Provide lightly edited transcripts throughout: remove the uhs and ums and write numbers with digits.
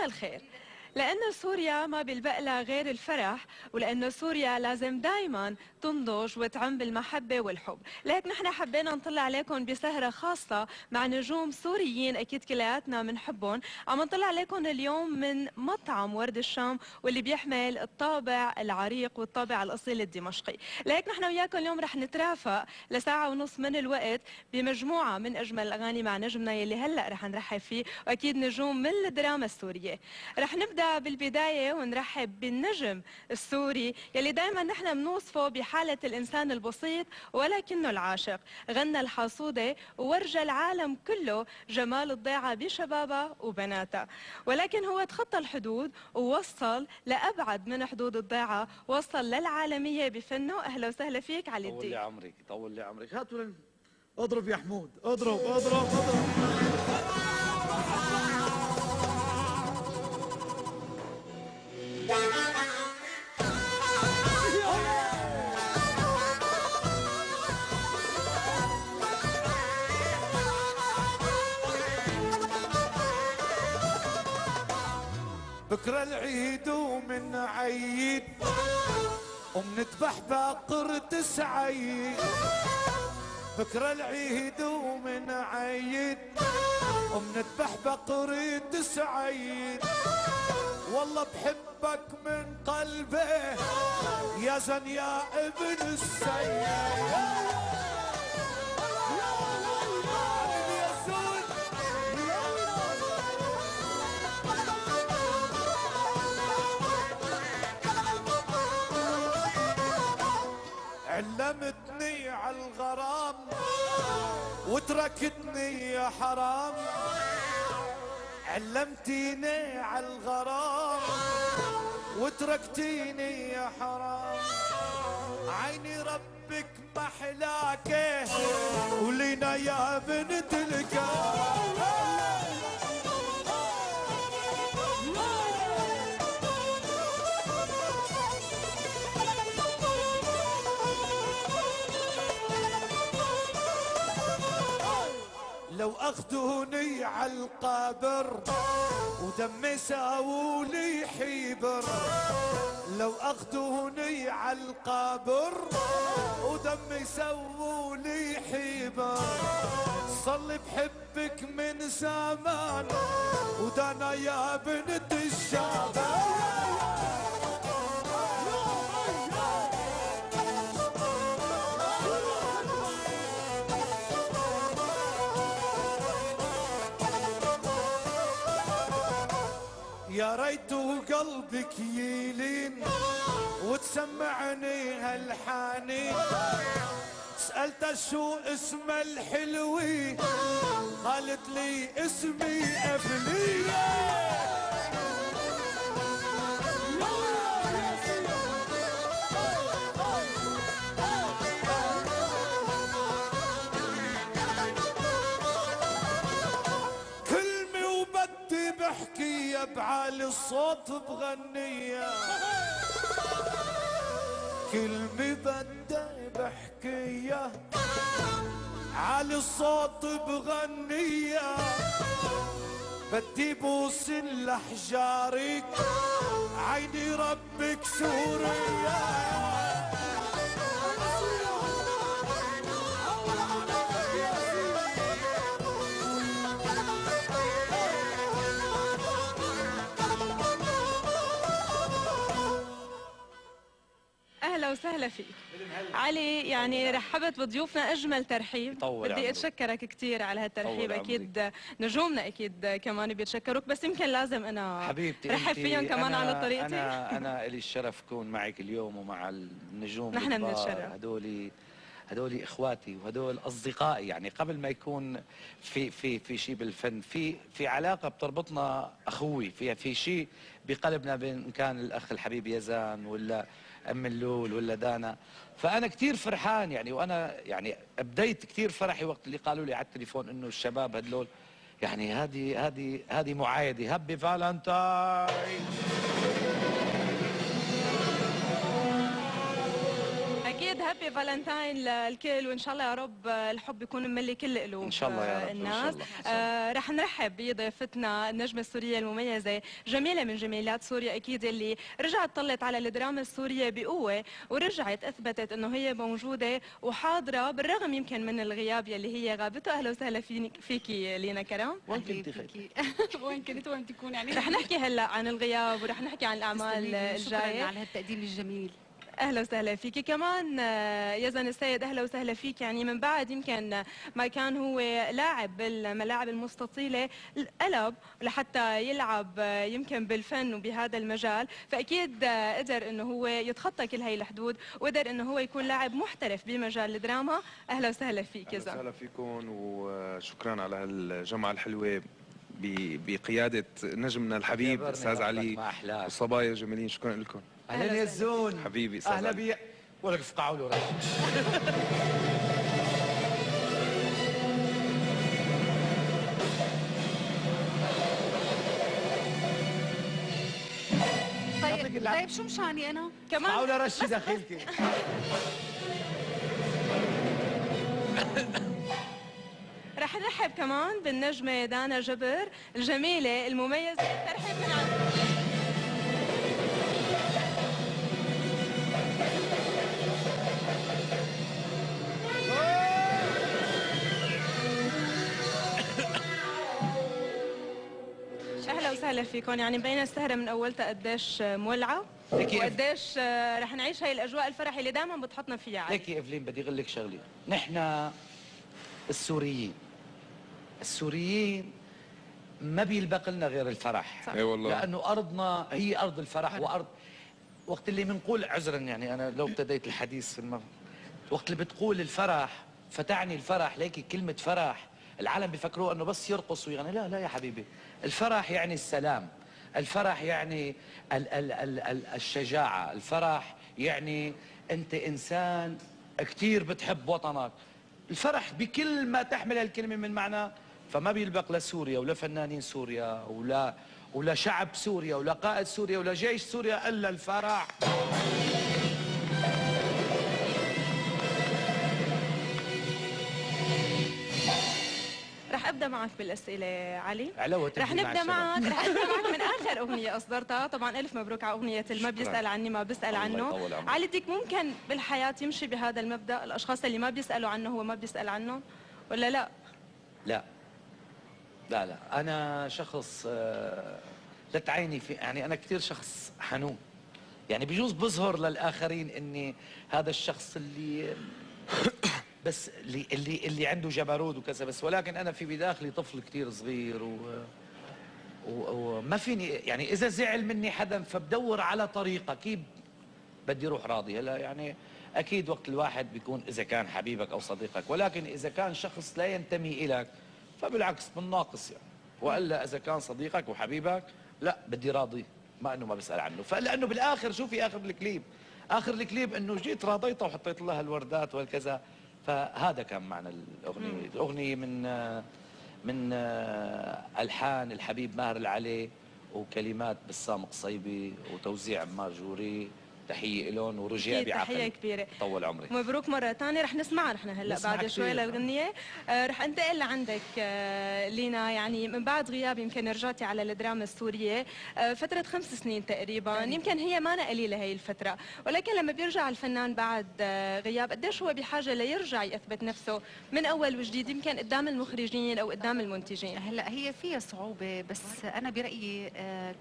الخير. لأنه سوريا ما بيلبق لها غير الفرح، ولأنه سوريا لازم دايما تنضج وتعم بالمحبة والحب، لهيك نحن حبينا نطلع عليكم بسهرة خاصة مع نجوم سوريين أكيد كلياتنا بنحبهم. عم نطلع عليكم اليوم من مطعم ورد الشام، واللي بيحمل الطابع العريق والطابع الأصيل الدمشقي. لهيك نحن وياكم اليوم رح نترافق لساعة ونص من الوقت بمجموعة من أجمل الأغاني مع نجمنا يلي هلأ رح نرحب فيه، وأكيد نجوم من الدراما السورية. رح نبدأ بالبداية ونرحب بالنجم السوري يلي دائما نحن بنوصفه بحالة الإنسان البسيط ولكنه العاشق. غنى الحاسودة وورجى العالم كله جمال الضيعة بشبابها وبناتها، ولكن هو تخطى الحدود ووصل لأبعد من حدود الضيعة، وصل للعالمية بفنه. أهلا وسهلا فيك علي الدين. طول لي عمرك، طول لي عمرك. هاتوا اضرب يا حمود، اضرب اضرب اضرب. بكرة العيد ومن عيد ومنذبح باقر تسعيد. بكرة العيد ومن عيد ومنذبح بقر تسعيد. والله بحبك من قلبي يا زن يا ابن السيد. علمتني عالغرام وتركتني يا حرام. علمتيني عالغرام وتركتيني يا حرام. عيني ربك محلاكي ولينا يا بنت الكرام. لو اخذوني عالقبر ودمي ساولي حبر. لو اخذوني عالقبر ودمي ساولي حبر. صلي بحبك من زمان ودانا يا بنت الشباب. يا ريت قلبك يلين وتسمعني هالحنين. سألت شو اسم الحلوي قالت لي اسمي أفلية. بحكية بعالي الصوت بغنية. كلمة بدي بحكية عالي الصوت بغنية. بدي بوصل لحجارك عيني ربك سوريا. اهلا وسهلا فيك علي. يعني رحبت بضيوفنا اجمل ترحيب. بدي اتشكرك كثير على هالترحيب. اكيد نجومنا اكيد كمان بيتشكروك، بس يمكن لازم انا حبيبتي رحب فيهم كمان على طريقتي. انا لي الشرف كون معك اليوم ومع النجوم. نحن بنتشرف. هدول اخواتي وهدول اصدقائي. يعني قبل ما يكون في شيء بالفن، في علاقه بتربطنا اخوي، في شيء بقلبنا، بين كان الاخ الحبيب يزان ولا ام اللول ولا دانا. فانا كثير فرحان يعني، وانا يعني ابديت كثير فرحي وقت اللي قالوا لي على التليفون انه الشباب هدول يعني هذه معايده. هابي فالنتاين. اكيد هابي هابي فالنتاين للكل، وان شاء الله يا رب الحب يكون مملي كل قلوب إن شاء الله يا رب، إن شاء الناس. الله، إن شاء الله. رح نرحب بضيفتنا النجمه السوريه المميزه، جميله من جميلات سوريا اكيد، اللي رجعت طلت على الدراما السوريه بقوه، ورجعت اثبتت انه هي موجوده وحاضره بالرغم يمكن من الغياب يلي هي غابته. اهلا وسهلا فيكي لينا كرم. وين كنتي خير؟ وين كنت وين تكون يعني؟ رح نحكي هلا عن الغياب ورح نحكي عن الاعمال شكرا الجايه. على هالتقديم الجميل. اهلا وسهلا فيكي كمان يزن السيد. اهلا وسهلا فيك. يعني من بعد يمكن ما كان هو لاعب بالملاعب المستطيله، قلب لحتى يلعب يمكن بالفن وبهذا المجال، فاكيد قدر انه هو يتخطى كل هي الحدود وقدر انه هو يكون لاعب محترف بمجال الدراما. اهلا وسهلا فيك اهلا يزن. وسهلا فيكم وشكرا على هالجمعه الحلوه بقياده نجمنا الحبيب جبرني استاذ ربك علي ما أحلاك. والصبايا الجميلين. شكرا لكم. اهلا يا زون حبيبي أستاذ اهلا علي. بي ولك فقعوا له رش. طيب شو مشاني انا؟ كمان فقعوا له رش داخلتي. رح نرحب كمان بالنجمه دانا جبر الجميله المميزه. ترحيب من عندك. اهلا وسهلا فيكم. يعني مبينه السهره من اولتها قديش مولعه ليكي وقديش رح نعيش هاي الاجواء الفرح اللي دائما بتحطنا فيها علي. ليكي ايفلين بدي اقول لك شغله، نحن السوريين ما بيلبق لنا غير الفرح. اي والله. لانه ارضنا هي ارض الفرح وارض وقت اللي بنقول عذرا، يعني انا لو ابتديت الحديث في وقت اللي بتقول الفرح فتعني الفرح. ليكي كلمه فرح العالم بيفكروا انه بس يرقص ويغني، لا لا يا حبيبي، الفرح يعني السلام، الفرح يعني الشجاعه، الفرح يعني انت انسان كثير بتحب وطنك. الفرح بكل ما تحمل الكلمه من معنى. فما بيلبق لسوريا ولا فنانين سوريا ولا شعب سوريا ولا قائد سوريا ولا جيش سوريا الا الفرح. رح ابدا معك بالاسئله علي. علوة رح تبدي مع نبدا الشباب. معك من اخر اغنيه اصدرتها. طبعا الف مبروك على اغنيه ما شكراً. بيسال عني ما بيسال الله عنه. يطول عمرك. علي ديك ممكن بالحياه يمشي بهذا المبدا، الاشخاص اللي ما بيسالوا عنه هو ما بيسال عنهم ولا لا؟ لا لا لا، انا شخص لا تعيني في، يعني انا كثير شخص حنون. يعني بجوز بظهر للاخرين اني هذا الشخص اللي بس اللي عنده جبروت وكذا، بس ولكن انا في بداخلي طفل كثير صغير وما فيني، يعني اذا زعل مني حدا فبدور على طريقه كيف بدي اروح راضي. هلا يعني اكيد وقت الواحد بيكون اذا كان حبيبك او صديقك، ولكن اذا كان شخص لا ينتمي اليك فبالعكس بالناقص يعني. والا اذا كان صديقك وحبيبك لا بدي راضي، ما انه ما بسال عنه. فلانه بالاخر شوفي اخر الكليب انه جيت راضيته وحطيت لها الوردات والكذا. فهذا كان معنى الاغنيه. الاغنيه من الحان الحبيب ماهر العلي وكلمات بسام قصيبي وتوزيع عمار جوري. تحيه لهم ورجع أكيد بعقل. تحيه كبيره. طول عمرك. مبروك مرة ثانية. رح نسمعها نحن هلا نسمع بعد شوي كتير. للغنية. رح انتقل لعندك لينا. يعني من بعد غياب يمكن رجعتي على الدراما السورية فترة 5 سنين تقريبا. يمكن هي ما قليلة هي الفترة، ولكن لما بيرجع الفنان بعد غياب قديش هو بحاجة ليرجع يثبت نفسه من أول وجديد، يمكن قدام المخرجين أو قدام المنتجين؟ هلا هي فيها صعوبة، بس أنا برأيي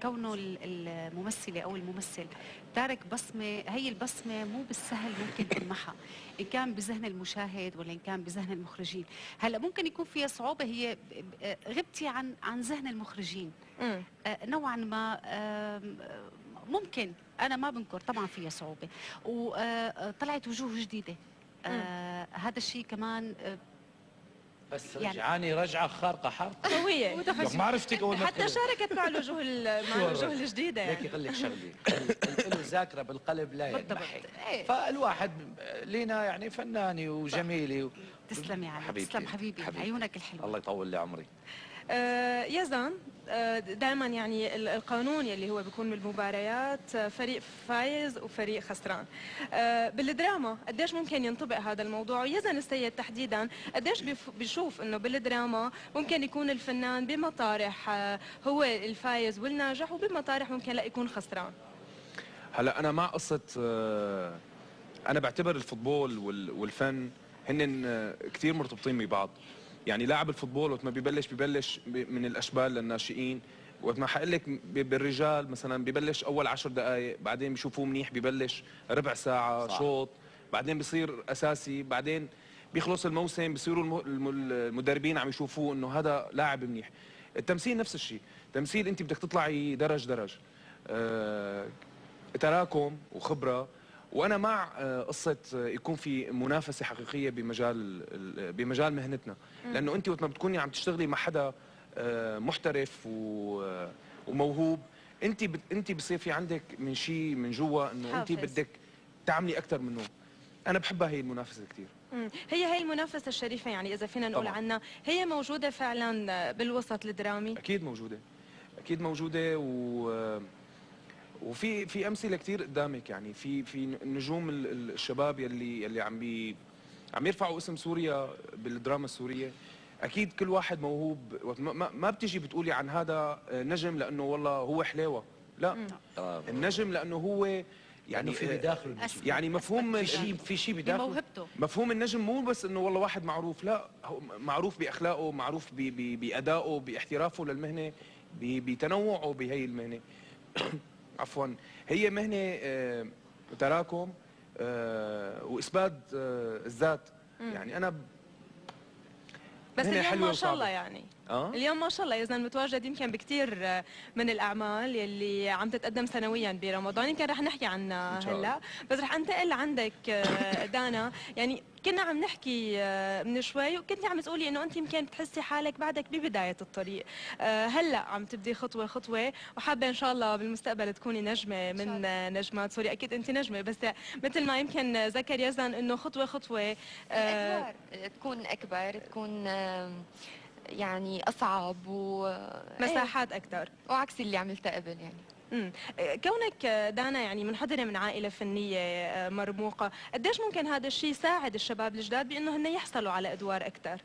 كونه الممثلة أو الممثل تارك بصمة، هي البصمة مو بالسهل ممكن تلمحها، إن كان بذهن المشاهد ولا إن كان بذهن المخرجين. هلا ممكن يكون فيها صعوبة، هي غبتي عن ذهن المخرجين نوعا ما. ممكن أنا ما بنكر طبعا فيها صعوبة، وطلعت وجوه جديدة. هذا الشيء كمان بس يعني رجعاني رجعه خارقه حرق. قوية. ما عرفتك اول ما حتى دخلت. شاركت مع الوجوه الجديدة هيك يعني. يقول لك شغله، له الذاكره بالقلب لا بالضبط. ينمحي. إيه. فالواحد لينا يعني فناني وجميلي تسلم يا علي، حبيبتي. تسلم حبيبي، عيونك الحلوه. الله يطول لي عمري. يزن، دائما يعني القانون يلي هو بيكون بالمباريات فريق فايز وفريق خسران. بالدراما قديش ممكن ينطبق هذا الموضوع؟ ويزن السيد تحديدا قديش بيشوف انه بالدراما ممكن يكون الفنان بمطارح هو الفايز والناجح، وبمطارح ممكن لا يكون خسران؟ هلا انا مع قصه انا بعتبر الفوتبول والفن هن كثير مرتبطين ببعض. يعني لاعب الفوتبول وقت ما ببلش من الاشبال للناشئين، وقت ما حقول لك بالرجال مثلا ببلش اول 10 دقائق، بعدين بيشوفوه منيح ببلش ربع ساعه صح. شوط، بعدين بصير اساسي، بعدين بيخلص الموسم بصيروا المدربين عم يشوفوه انه هذا لاعب منيح. التمثيل نفس الشيء، تمثيل انت بدك تطلعي درج درج، تراكم وخبره. وانا مع قصه يكون في منافسه حقيقيه بمجال مهنتنا، لانه انت وقت ما بتكوني عم تشتغلي مع حدا محترف وموهوب، انت بصير في عندك من شيء من جوا انه انت حافز. بدك تعملي اكثر منه. انا بحبها هي المنافسه كثير. هي المنافسة الشريفة، يعني إذا فينا نقول طبعاً. عنها، هي موجودة فعلا بالوسط الدرامي؟ اكيد موجوده، اكيد موجوده. وفي امثله كثير قدامك، يعني في نجوم الشباب يلي عم يرفعوا اسم سوريا بالدراما السوريه. اكيد كل واحد موهوب، ما بتيجي بتقولي عن هذا نجم لانه والله هو حلاوه، لا. النجم لانه هو يعني في بداخله يعني مفهوم في شيء بداخله. بموهبته. مفهوم النجم مو بس انه والله واحد معروف، لا، هو معروف باخلاقه، معروف بادائه، باحترافه للمهنه، بتنوعه بهي المهنه. عفوا، هي مهنه تراكم واثبات الذات. يعني انا بس مهنة اليوم حلوة ما شاء الله وصعبة. يعني اه اليوم ما شاء الله يزن متواجد يمكن بكثير من الاعمال يلي عم تتقدم سنويا برمضان، يمكن رح نحكي عنها إن شاء الله. هلا، بس رح انتقل عندك دانا. يعني كنا عم نحكي من شوي وكنت عم تقولي انه انت يمكن بتحسي حالك بعدك ببدايه الطريق، هلا عم تبدي خطوه خطوه، وحابه ان شاء الله بالمستقبل تكوني نجمه من نجمات سوريا. اكيد انت نجمه، بس مثل ما يمكن ذكر يزن انه خطوه خطوه الأدوار تكون أكبر، تكون يعني أصعب مساحات اكثر. وعكس اللي عملته قبل يعني. كونك دانا يعني منحدرة من عائلة فنية مرموقة، قديش ممكن هذا الشيء يساعد الشباب الجداد بأنه هن يحصلوا على أدوار أكثر؟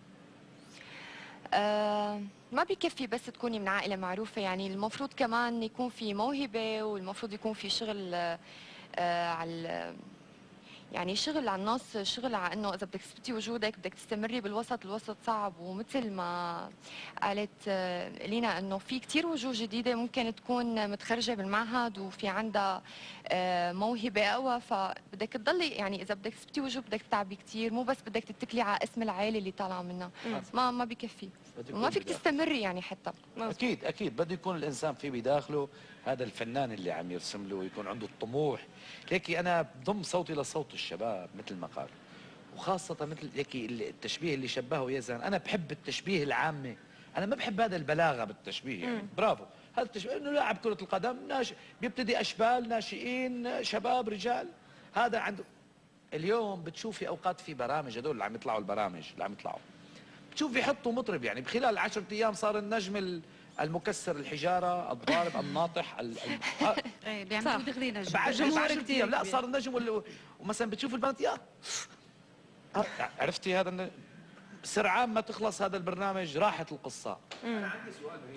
ما بيكفي بس تكوني من عائلة معروفة، يعني المفروض كمان يكون في موهبة، والمفروض يكون في شغل على يعني شغل على النص، شغل على انه اذا بدك تثبتي وجودك بدك تستمري بالوسط. الوسط صعب، ومثل ما قالت لينا انه في كثير وجوه جديده ممكن تكون متخرجه بالمعهد وفي عندها موهبه قوى، فبدك تضلي يعني اذا بدك تثبتي وجود بدك تتعبي كثير، مو بس بدك تتكلي على اسم العائله اللي طالعه منها. ما بيكفي، وما فيك تستمري يعني حتى. اكيد بده يكون الانسان في بداخله هذا الفنان اللي عم يرسم له، ويكون عنده الطموح. هيك انا بضم صوتي لصوت الشباب مثل ما قال، وخاصه مثل هيك التشبيه اللي شبهه يزن. انا بحب التشبيه العامه، انا ما بحب هذا البلاغه بالتشبيه. يعني برافو هذا التشبيه، انه لاعب كره القدم بيبتدي اشبال، ناشئين، شباب، رجال. هذا عنده. اليوم بتشوفي اوقات في برامج، هدول اللي عم يطلعوا البرامج اللي عم يطلعوا، بتشوف يحطوا مطرب يعني بخلال 10 ايام صار النجم المكسر الحجاره، الضارب، الناطح ايه بيعملوا دغري نجم. بعد جمهور 10 كتير ايام لا كبير. صار النجم ومثلا بتشوف البنات يا عرفتي هذا سرعان ما تخلص هذا البرنامج راحت القصه.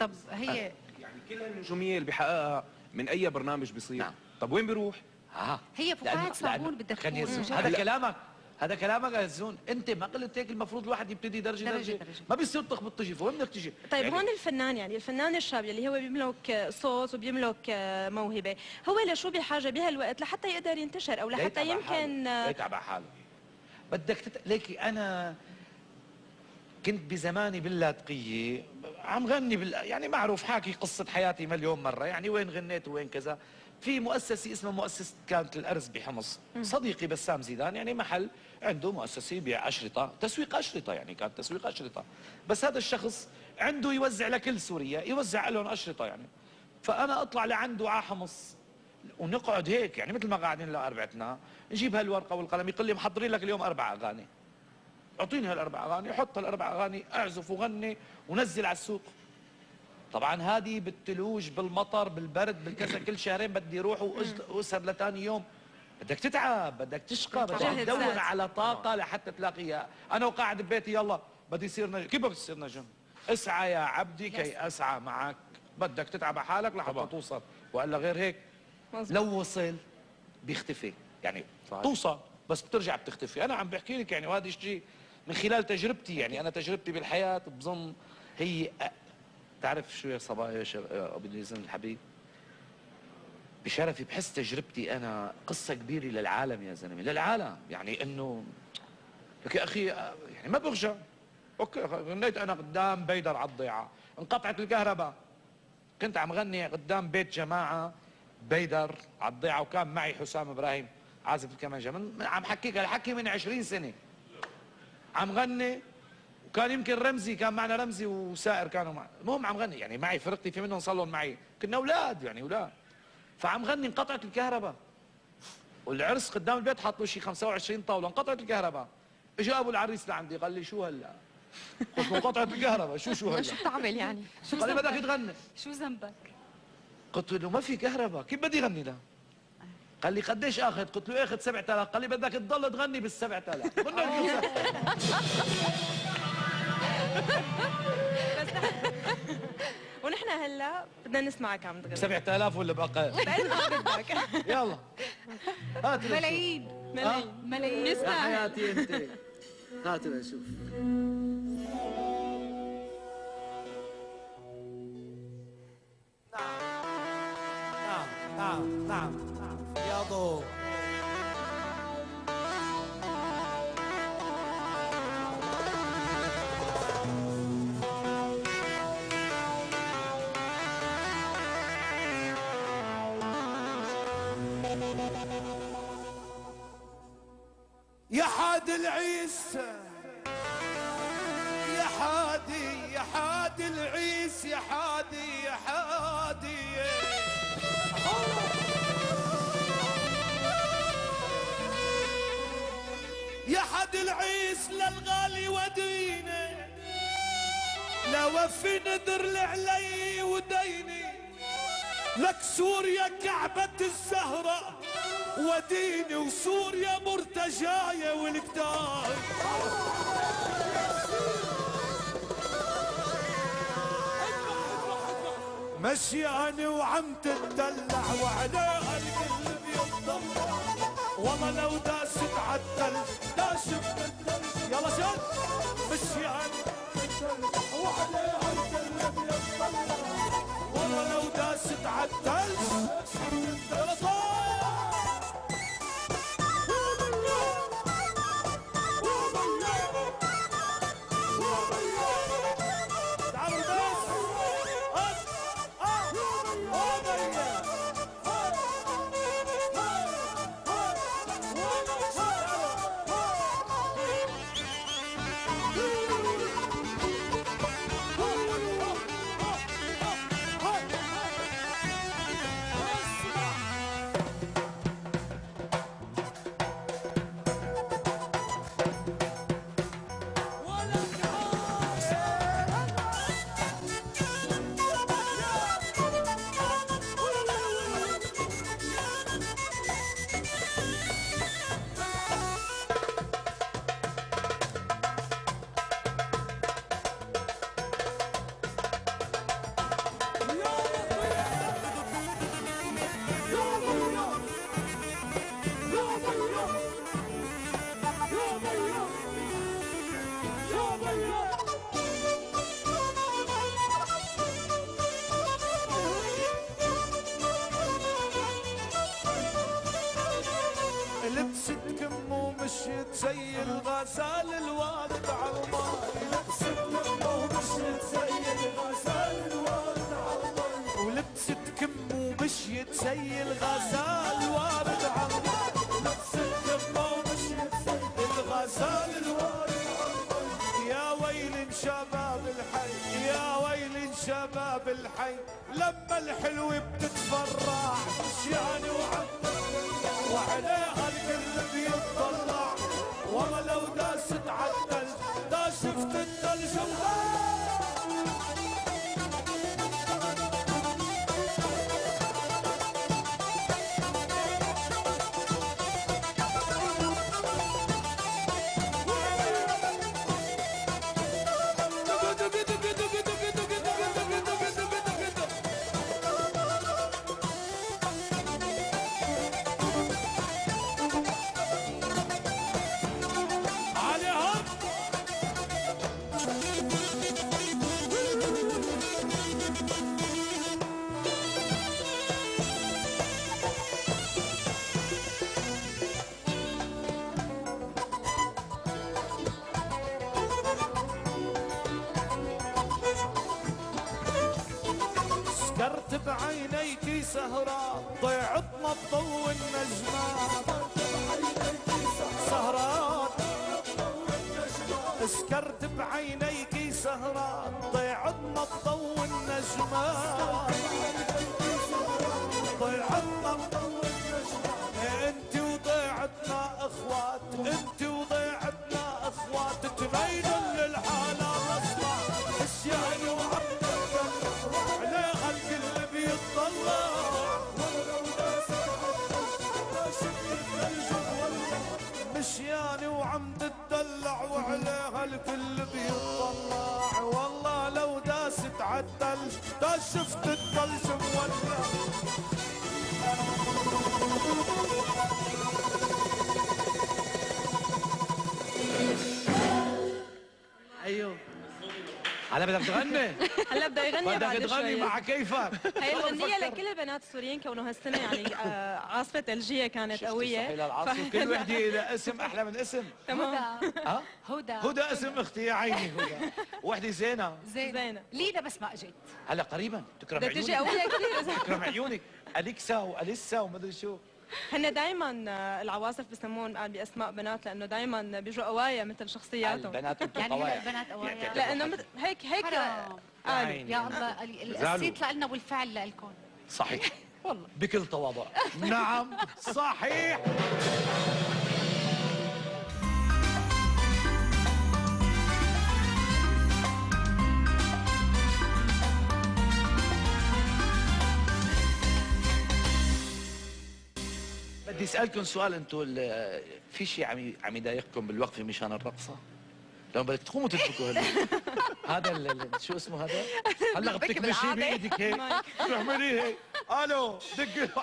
طب هي يعني كل النجوميه اللي بحققها من اي برنامج بيصير، نعم. طب وين بيروح؟ هي فقاعات صابون بدك كان تكون يزون هذا كلامك يا زون. انت ما قلت هيك المفروض الواحد يبتدي درجه. ما بيصير تخبط تجي، فوين بدك تجي؟ طيب يعني هون الفنان، يعني الفنان الشاب اللي هو بيملك صوت وبيملك موهبة، هو لشو بحاجة بهالوقت لحتى يقدر ينتشر أو لحتى يمكن يتعب على حاله. بدك ليكي انا كنت بزماني باللاذقية عم غني يعني معروف حاكي قصة حياتي مليون مرة، يعني وين غنيت وين كذا. في مؤسسة اسمها مؤسسة كانت الأرز بحمص، صديقي بسام زيدان يعني محل عنده مؤسسة يبيع أشرطة، تسويق أشرطة، يعني كانت تسويق أشرطة. بس هذا الشخص عنده يوزع لكل سوريا، يوزع لهم أشرطة يعني. فأنا أطلع لعنده على حمص ونقعد هيك يعني مثل ما قاعدين لاربعتنا، نجيب هالورقه والقلم، يقول لي محضرين لك اليوم 4 اغاني. اعطيني هال4 اغاني، حط هال4 اغاني، اعزف وغني ونزل على السوق. طبعا هذه بالثلوج بالمطر بالبرد بالكذا، كل شهرين بدي اروح واسهر لثاني يوم. بدك تتعب، بدك تشقى، بدك جهد تدور ذات. على طاقه لحتى تلاقيها. انا وقاعد ببيتي يلا بدي يصير نجم. كيف بدك تصير نجم؟ اسعى يا عبدي كي اسعى معك. بدك تتعب على حالك لحتى طبعا. توصل، والا غير هيك مظبوط. لو وصل بيختفي. يعني صحيح. توصل بس بترجع بتختفي. انا عم بحكي لك يعني، وهذا الشيء من خلال تجربتي. يعني انا تجربتي بالحياه بظن هي تعرف شو يا صبايا يا ابو ديزن الحبيب، بشرفي بحس تجربتي انا قصه كبيره للعالم يا زلمه، للعالم. يعني انه لك يا اخي يعني ما برجع. اوكي غنيت انا قدام بيدر على الضيعه، انقطعت الكهرباء، كنت عم غني قدام بيت جماعه بيدر على الضيعه، وكان معي حسام ابراهيم عازف الكمانجه. عم حكيك هالحكي من 20 سنه عم غني، وكان يمكن رمزي كان معنا، رمزي وسائر كانوا معنا. المهم عم غني يعني معي فرقتي، في منهم صار لهم معي، كنا اولاد يعني اولاد. فعم غني انقطعت الكهرباء، والعرس قدام البيت حطوا شي 25 طاوله، انقطعت الكهرباء. اجى ابو العريس لعندي قال لي شو هلا؟ قلت له انقطعت الكهرباء، شو هلا؟ شو بتعمل يعني؟ قال لي بدك تغني. شو ذنبك؟ قلت له ما في كهرباء، كيف بدي غني له؟ قال لي قديش اخذ؟ قلت له اخذ 7000. قال لي بدك تضل تغني بال 7000. قلنا له ونحن هلا بدنا نسمعك عم تغني 7000 ولا بأقل؟ بقد ما بدك. يلا هات ملايين ملايين يا نسمع. حياتي انت. هات لنشوف. نعم يا ضوء. يا حادي العيس يا حادي يا حادي العيس يا حادي يا حادي يا حد العيس للغالي وديني، لا وفي نذر لعلي وديني، لك سوريا كعبة الزهرة وديني، وسوريا مرتجاية والكتاب. مشياني وعم تتدلع وعلى القلب يتضلع، والله لو داست عالتلج داشت بالثلج. يلا شد مشياني وعلى القلب يتضلع، والله لو داست عالتلج. يلا صوت لبست كم ومشيت زي الغزال الوالد عالماي، لبست كم ومشيت زي الغزال الوالد عالماي، ولبست كم ومشيت زي الغزال الوالد عالماي، لبست كم ومشيت زي الغزال الوالد عالماي. يا ويل شباب الحي، يا ويل شباب الحي لما الحلو بتتفرع نسيان وعبد وعليها الكل بيتطلع والله لو داست عالثلج دا شفت الثلج سكرت بعينيكي سهرة ضيعتنا الضو النجمات سهرات سكرت بعينيكي سهرة ضيعتنا الضو النجمات ضيعتنا الضو النجمات انت وضيعتنا اخوات انت وضيعتنا اخوات تبينوا للحالة الاصبع نسيان وعبد عليها الكل بيتطلع مشياني وعم تدلع وعليها الكل بيتطلع والله لو داست عالثلج دا شفت الثلج مولع ايوه على بدك تغني هلا بده يغني بدك بعد تغني شوي. مع كيفك هي الأغنية لكل البنات السوريين كونه هالسنة يعني عاصفة ثلجية كانت قوية. كل وحده لها اسم احلى من اسم تمام. ها هدى هدى اسم اختي يا عيني هدى وحده زينه زينة. لينا بس ما اجت. هلا قريبا تكرم بدها تجي عيونك قوية كثير. تكرم عيونك اليكسا واليسا ومدري شو هن دائما العواصف بسمون باسماء بنات لانه دائما بيجوا قوايا مثل شخصياتهم. البنات انتم يعني هلا قوايا البنات قوايا. لانه هيك حرام. قالوا. يا الله الصيت لنا والفعل لكم. صحيح والله بكل تواضع نعم صحيح بدي اسالكم سؤال انتم في شيء عم يضايقكم بالوقفه مشان الرقصه؟ لو بدك تقوموا تدبكوا هلا هذا شو اسمه هذا؟ هلا بتكبشي بايدك هيك تعملي هيك الو دق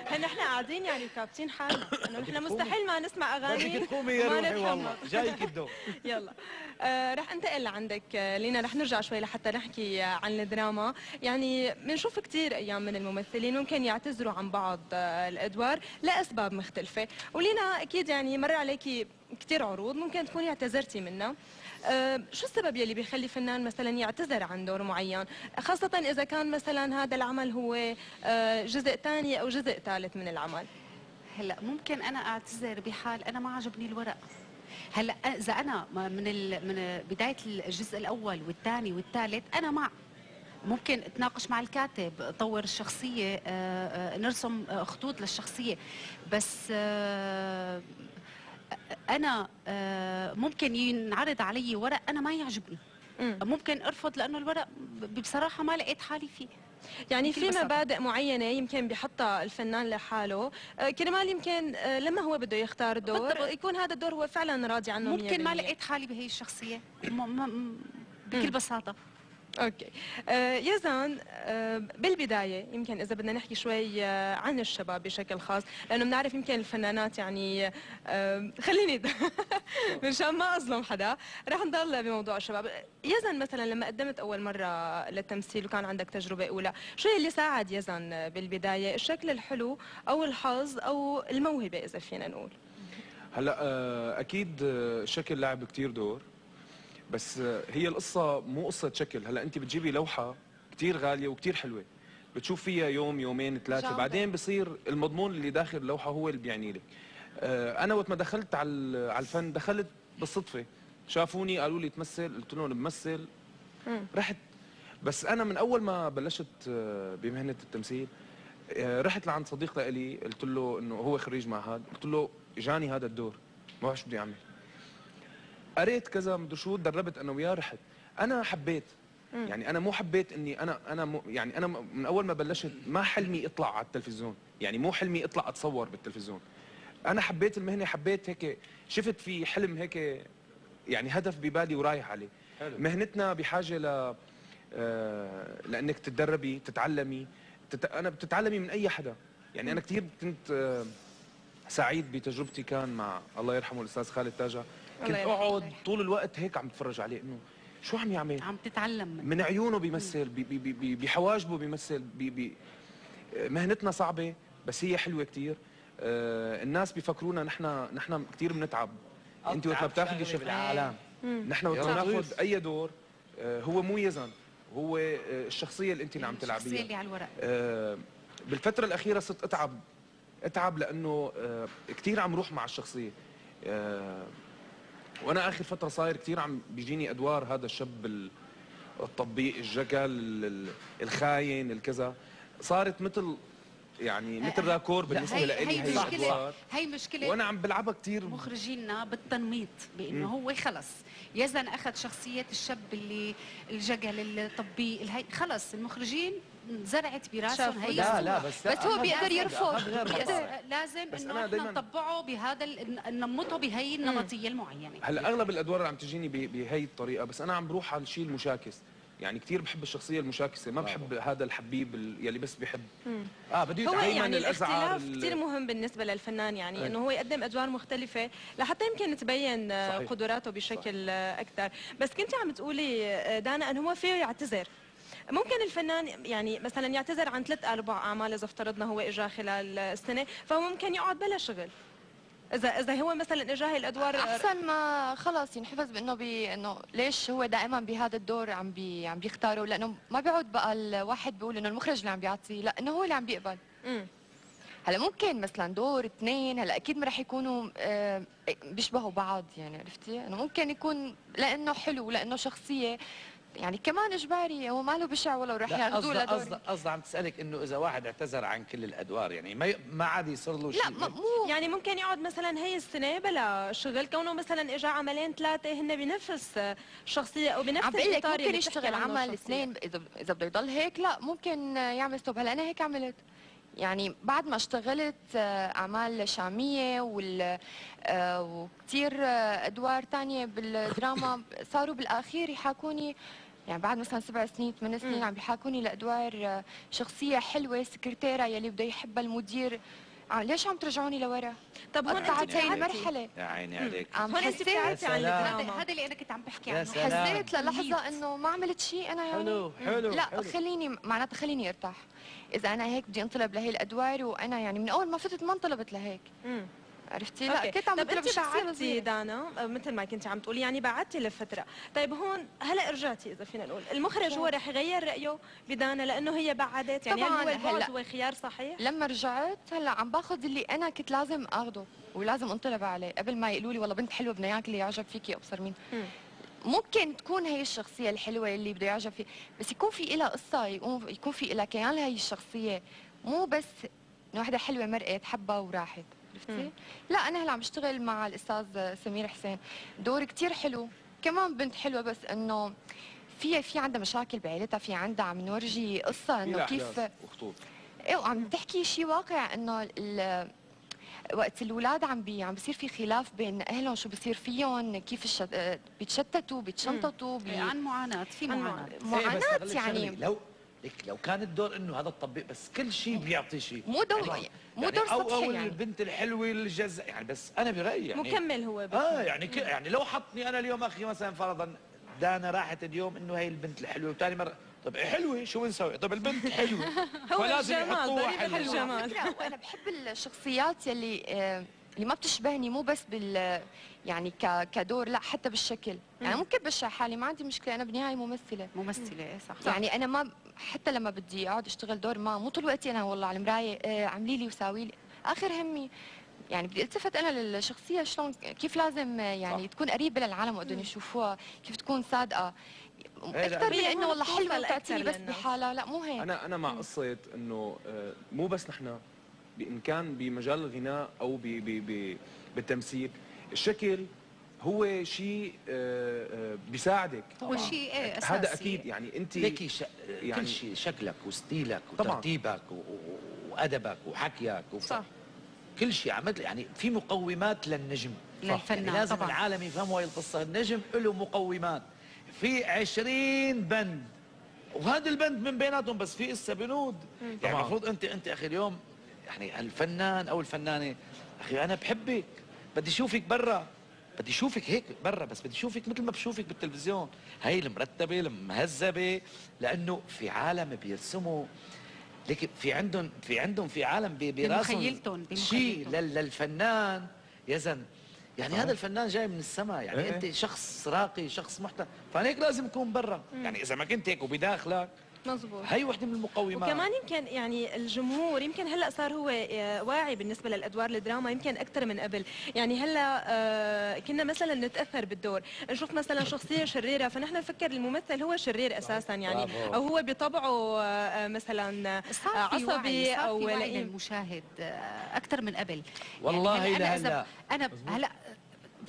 هن احنا قاعدين يعني كابتين حالنا انه نحن مستحيل ما نسمع اغاني بدك تقومي يا وما روحي نتحمس. والله جايك الدور يلا رح انتقل لعندك لينا. رح نرجع شوي لحتى نحكي عن الدراما. يعني بنشوف كثير ايام من الممثلين ممكن يعتذروا عن بعض الادوار لاسباب مختلفه، ولينا اكيد يعني مر عليكي كثير عروض ممكن تكوني اعتذرتي منها. شو السبب يلي بيخلي فنان مثلا يعتذر عن دور معين، خاصة إذا كان مثلا هذا العمل هو جزء ثاني أو جزء ثالث من العمل؟ هلا ممكن انا اعتذر بحال انا ما عجبني الورق. هلا اذا انا من بدايه الجزء الاول والثاني والثالث انا مع ممكن اتناقش مع الكاتب، اطور الشخصيه، نرسم خطوط للشخصيه، بس انا ممكن ينعرض علي ورق انا ما يعجبني، ممكن ارفض لانه الورق بصراحه ما لقيت حالي فيه. يعني في مبادئ معينة يمكن بيحطها الفنان لحاله كرمال يمكن لما هو بده يختار دور بالضبط. يكون هذا الدور هو فعلا راضي عنه 100%. ممكن ما لقيت حالي بهي الشخصيه بكل بساطه. اوكي يزن بالبدايه يمكن اذا بدنا نحكي شوي عن الشباب بشكل خاص، لانه بنعرف يمكن الفنانات يعني خليني مشان ما اظلم حدا رح نضل بموضوع الشباب. يزن مثلا لما قدمت اول مره للتمثيل وكان عندك تجربه اولى، شو اللي ساعد يزن بالبدايه؟ الشكل الحلو او الحظ او الموهبه اذا فينا نقول؟ هلا اكيد شكل لعب كتير دور، بس هي القصة مو قصة شكل. هلا انت بتجيبي لوحة كتير غالية وكتير حلوة، بتشوف فيها يوم يومين ثلاثة، بعدين بصير المضمون اللي داخل اللوحة هو اللي بيعني لك. انا وقت ما دخلت على الفن دخلت بالصدفة، شافوني قالوا لي تمثل، قلت لهم بمثل. مم. رحت. بس انا من اول ما بلشت بمهنه التمثيل رحت لعند صديق لي قلت له انه هو خريج معهد، قلت له اجاني هذا الدور ما بعرف شو بدي اعمل. قريت كذا مدري شو، تدربت انا وياه، رحت. انا حبيت. يعني انا مو حبيت اني يعني انا من اول ما بلشت ما حلمي اطلع على التلفزيون، يعني مو حلمي اطلع اتصور بالتلفزيون. انا حبيت المهنه، حبيت هيك، شفت في حلم هيك، يعني هدف ببالي ورايح عليه. حلو. مهنتنا بحاجه لانك تتدربي، تتعلمي. انا بتتعلمي من اي حدا. يعني انا كثير كنت سعيد بتجربتي كان مع الله يرحمه الاستاذ خالد تاجا. كنت الله يرحمه. اقعد طول الوقت هيك عم بتفرج عليه انه شو عم يعمل. عم تتعلم منه. من عيونه بيمثل، بحواجبه بيمثل، مهنتنا صعبه بس هي حلوه كثير. الناس بيفكرونا نحن كثير بنتعب. انت وقت ما بتاخذي شغلة بالعالم. نحن وقت يلا ما ناخذ دوس. اي دور هو مو يزن، هو الشخصيه اللي انت عم الشخصية تلعبيها. اللي على الورق. بالفتره الاخيره صرت اتعب لانه كثير عم روح مع الشخصيه. وانا اخر فتره صاير كثير عم بيجيني ادوار هذا الشاب التطبيق، الجكل، الخاين، الكذا. صارت مثل راكور بالنسبه لي هي الادوار، هي مشكله. وانا عم بلعبها كثير. مخرجينا بالتنميط بانه هو خلص يزن اخذ شخصيه الشاب اللي الجقل الطبي الهي، خلص المخرجين زرعت براسهم شافوا هي لا الصورة. بس بس هو بيقدر يرفض. لازم بس انه أنا احنا دايماً- نطبعه بهذا ننمطه بهي النمطيه المعينه. هلا اغلب الادوار اللي عم تجيني بهي الطريقه، بس انا عم بروح على الشيء المشاكس. يعني كثير بحب الشخصيه المشاكسه، ما بحب هذا الحبيب يلي بس بيحب. بده هو دايما يعني الازعار الاختلاف كثير مهم بالنسبه للفنان، يعني أي. انه هو يقدم ادوار مختلفه لحتى يمكن تبين صحيح. قدراته بشكل اكثر. بس كنت عم تقولي دانا انه هو فيه يعتذر. ممكن الفنان يعني مثلا يعتذر عن 3 4 اعمال اذا افترضنا هو اجى خلال السنه، فهو ممكن يقعد بلا شغل. اذا هو مثلا اجاه الادوار احسن ما خلص ينحفظ انه ليش هو دائما بهذا الدور عم بيختاره، لانه ما بيعود بقى الواحد بيقول انه المخرج اللي عم بيعطيه، لا انه هو اللي عم بيقبل. هلا ممكن مثلا دور 2، هلا اكيد ما رح يكونوا بيشبهوا بعض، يعني عرفتي انه ممكن يكون لانه حلو، لانه شخصيه، يعني كمان اجباري هو ما له بشع ولا رح ياخذوه لدور. قصدي عم تسالك انه اذا واحد اعتذر عن كل الادوار يعني ما عاد يصير له لا شيء. مو يعني ممكن يقعد مثلا هي السنه بلا شغل، كونه مثلا اجى عملين 3 هن بنفس الشخصيه او بنفس عم بقول لك الاطار ممكن اللي يشتغل بتحكي عنه عمل الشخصية. 2، اذا بده يضل هيك لا ممكن يعمل ستوب. هلا انا هيك عملت، يعني بعد ما اشتغلت اعمال شاميه وكثير ادوار ثانيه بالدراما، صاروا بالاخير يحاكوني، يعني بعد مثلا 7 سنين 8 سنين عم بيحاكوني لادوار شخصيه حلوه، سكرتيره يلي بده يحبها المدير. ليش عم ترجعوني لورا؟ طب هون قطعت انت هي بتعرفي- المرحله. يا عيني عليك. عم هون انت حسيت بتعرفي عن سلام. الدراما. هذا اللي انا كنت عم بحكي يا عنه. سلام. حسيت للحظه انه ما عملت شيء انا، يعني حلو حلو لا حلو. معناتها خليني ارتاح. اذا انا هيك بدي انطلب لهي الادوار، وانا يعني من اول ما فتت ما انطلبت لهيك، مم. عرفتي؟ لا أوكي. كنت عم طب بطلب انت شخصيه بعدتي وزيرة. دانا مثل ما كنت عم تقولي، يعني بعدتي لفتره. طيب هون هلا رجعتي، اذا فينا نقول المخرج هو رح يغير رايه بدانا لانه هي بعدت، يعني هل طبعاً. هو البعد هلا هو خيار صحيح؟ لما رجعت هلا عم باخذ اللي انا كنت لازم اخذه ولازم انطلب عليه، قبل ما يقولوا لي والله بنت حلوه بدنا اياك اللي يعجب فيكي ابصر مين. مم. ممكن تكون هي الشخصيه الحلوه اللي بده يعجب فيه، بس يكون في لها قصه، يكون في لها كيان لهي الشخصيه، مو بس انه وحده حلوه مرقت حبها وراحت، عرفتي؟ لا انا هلا عم بشتغل مع الاستاذ سمير حسين، دور كتير حلو، كمان بنت حلوه، بس انه في عندها مشاكل بعائلتها، في عندها عم نورجي قصه انه كيف وخطوط. ايه، وعم تحكي شيء واقع انه وقت الاولاد عم بيصير في خلاف بين اهلهم، شو بصير فيهم، كيف بيتشتتوا بيتشنططوا عن معاناه، في عن معاناه. إيه، بس أقول لك يعني شغلة، لو كان الدور انه هذا التطبيق بس كل شيء بيعطي شيء، مو دور يعني مو دور او سطحي يعني. البنت الحلوه الجزء يعني، بس انا برايي يعني مكمل هو بس. يعني يعني لو حطني انا اليوم اخي مثلا فرضا دانا راحت اليوم انه هي البنت الحلوه، وثاني مره طب إيه حلوه شو بنسوي؟ طب البنت حلوه هو فلازم الجمال، يحطوها ضريبة حلوه. الجمال. على فكرة، وانا بحب الشخصيات اللي ما بتشبهني، مو بس يعني كدور، لا حتى بالشكل، يعني ممكن بشع حالي ما عندي مشكله، انا بالنهايه ممثله ايه صح. يعني انا ما حتى لما بدي اقعد اشتغل دور، ما مو طول وقتي انا والله على المرايه اعملي لي وساوي لي، اخر همي يعني بدي التفت انا للشخصيه شلون كيف لازم يعني صح. تكون قريبه للعالم وقدروا يشوفوها، كيف تكون صادقه إيه، اكثر من هي انه والله بتوصل حلوه وتعطيني أكتر بس للناس. بحالها، لا مو هيك. انا مع قصه انه مو بس نحن ان كان بمجال الغناء او بالتمثيل، الشكل هو شيء بيساعدك. هو شيء ايه اساسي. هذا اكيد يعني انت ليكي يعني- كل شيء، شكلك وستيلك طبعاً. وترتيبك وادبك وحكيك صح. كل شيء عملت يعني في مقومات للنجم. للفنان يعني لازم طبعاً. العالم يفهموا هاي القصه، النجم له مقومات، في 20 بند، وهذا البند من بيناتهم بس في اسا بنود. يعني طبعاً. المفروض انت اخي اليوم يعني الفنان او الفنانه، اخي انا بحبك، بدي اشوفك برا، بدي اشوفك هيك برا، بس بدي اشوفك مثل ما بشوفك بالتلفزيون، هي المرتبه المهذبه، لانه في عالم بيرسموا ليك، في في عالم براسهم بمخيلتهم. شيء للفنان يزن. يعني صحيح. هذا الفنان جاي من السماء، يعني إيه. انت شخص راقي، شخص محترم، فهيك لازم يكون برا. يعني اذا ما كنت هيك وبداخلك، مظبوط. هي وحده من المقومات. وكمان يمكن يعني الجمهور يمكن هلا صار هو واعي بالنسبه للادوار الدراما يمكن اكثر من قبل، يعني هلا كنا مثلا نتاثر بالدور، نشوف مثلا شخصيه شريره فنحن نفكر الممثل هو شرير اساسا يعني، برافو. او هو بطبعه مثلا صار في وعي، عصبي صار في او وعي لئيم. للمشاهد اكثر من قبل. والله يعني لهلا. انا انا هلا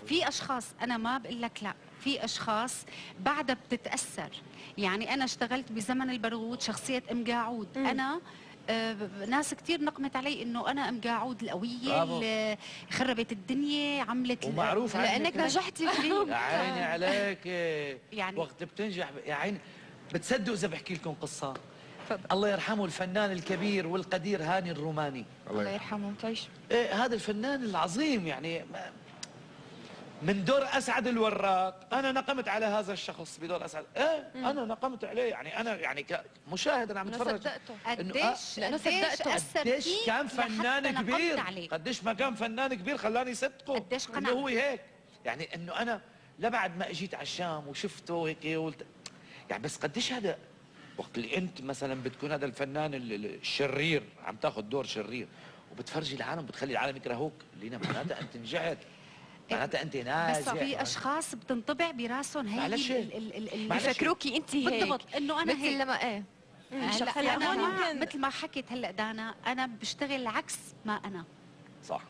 في اشخاص، انا ما بقول لك لا، في اشخاص بعدها بتتاثر. يعني انا اشتغلت بزمن البارود شخصيه ام قاعود، انا ناس كثير نقمت علي انه انا ام قاعود القويه برافو. اللي خربت الدنيا، عملت ومعروف عنك لانك نجحتي فيه. يا عيني عليك. يعني- وقت بتنجح يا عيني بتصدقوا اذا بحكي لكم قصه. تفضل. الله يرحمه الفنان الكبير والقدير هاني الروماني. الله يرحمه تعيش. إيه هذا الفنان العظيم يعني من دور اسعد الوراق انا نقمت على هذا الشخص بدور اسعد. ايه انا نقمت عليه، يعني انا يعني كمشاهد انا عم انا بتفرج صدقته. قديش لأنه قديش صدقته. اثر قديش فيك كان لحتى فنان نقمت كبير، عليه. قديش ما كان فنان كبير خلاني صدقه قديش قنع. انه هو هيك. يعني انه انا لبعد ما اجيت على الشام وشفته هيك قلت يعني بس قديش هذا وقت اللي انت مثلا بتكون هذا الفنان الشرير عم تاخذ دور شرير وبتفرجي العالم، بتخلي العالم يكرهوك، لينا معناتها انت نجحت، معناتها انت ناجح. بس في اشخاص بتنطبع براسهم هي معلش. معلش. بفكروكي انت هيك بالضبط انه انا مثل هيك. لما ايه هلا هلا انا هون يمكن- مثل ما حكيت هلا دانا، انا بشتغل عكس ما انا. صح.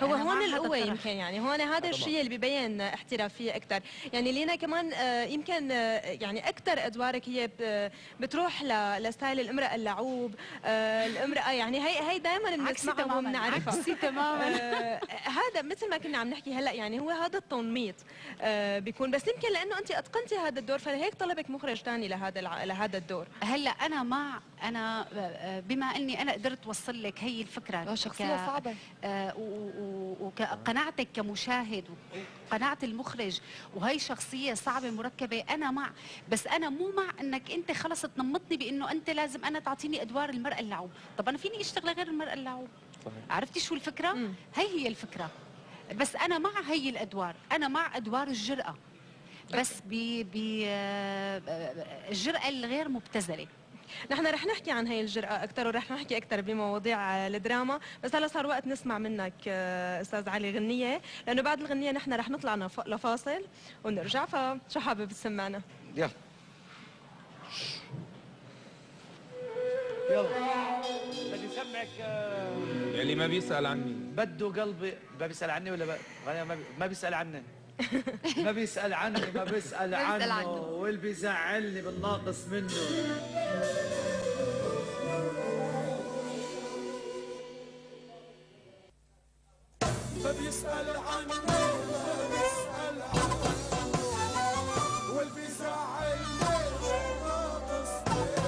هو أنا مع هون هذا القوة الطرف. يمكن، يعني هون هذا الشيء اللي ببين احترافية أكثر. يعني لينا كمان يمكن يعني أكثر أدوارك هي بتروح لستايل الامرأة اللعوب، الامرأة يعني هي دائما عكسي بنسمعها تماما، وبنعرفها. عكسي تماما. هذا مثل ما كنا عم نحكي هلا، يعني هو هذا التنميط بيكون، بس يمكن لأنه أنت أتقنتي هذا الدور فهيك طلبك مخرج ثاني لهذا الدور. هلا انا بما اني انا قدرت اوصل لك هي الفكره شخصية صعبة. وقناعتك كمشاهد وقناعه المخرج، وهي شخصيه صعبه مركبه، انا مع. بس انا مو مع انك انت خلص تنمطني بانه انت لازم انا تعطيني ادوار المراه اللعوب. طب انا فيني اشتغل غير المراه اللعوب. صحيح. عرفتي شو الفكره؟ هي الفكره. بس انا مع هي الادوار، انا مع ادوار الجرأه، بس الجرأه الغير مبتذله. نحن رح نحكي عن هي الجرأة أكثر ورح نحكي أكثر بمواضيع الدراما، بس هلا صار وقت نسمع منك أستاذ علي غنية، لأنه بعد الغنية نحن رح نطلع لفاصل ونرجع، فشو حابب تسمعنا؟ يلا يلا بدي اسمعك اللي ما بيسأل عني. بده قلبي. ما بيسأل عني ولا ما بيسأل عني. ما بيسأل عني، ما بيسأل عنه، واللي بيزعلني بالناقص منه. ما بيسأل عني، ما بيسأل عني، واللي بيزعلني ناقص منه.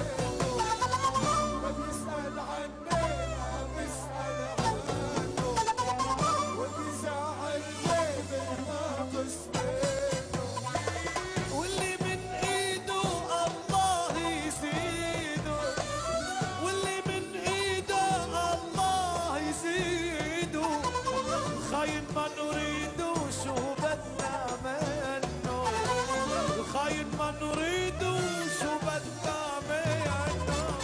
ما بيسأل عني، ما بيسأل عنه، واللي بيزعلني ناقص منه. واللي من ايده الله يزيده، واللي من ايده الله يزيده. خاين ما نريده شو بدنا منه، الخاين ما نريده شو بدنا منه.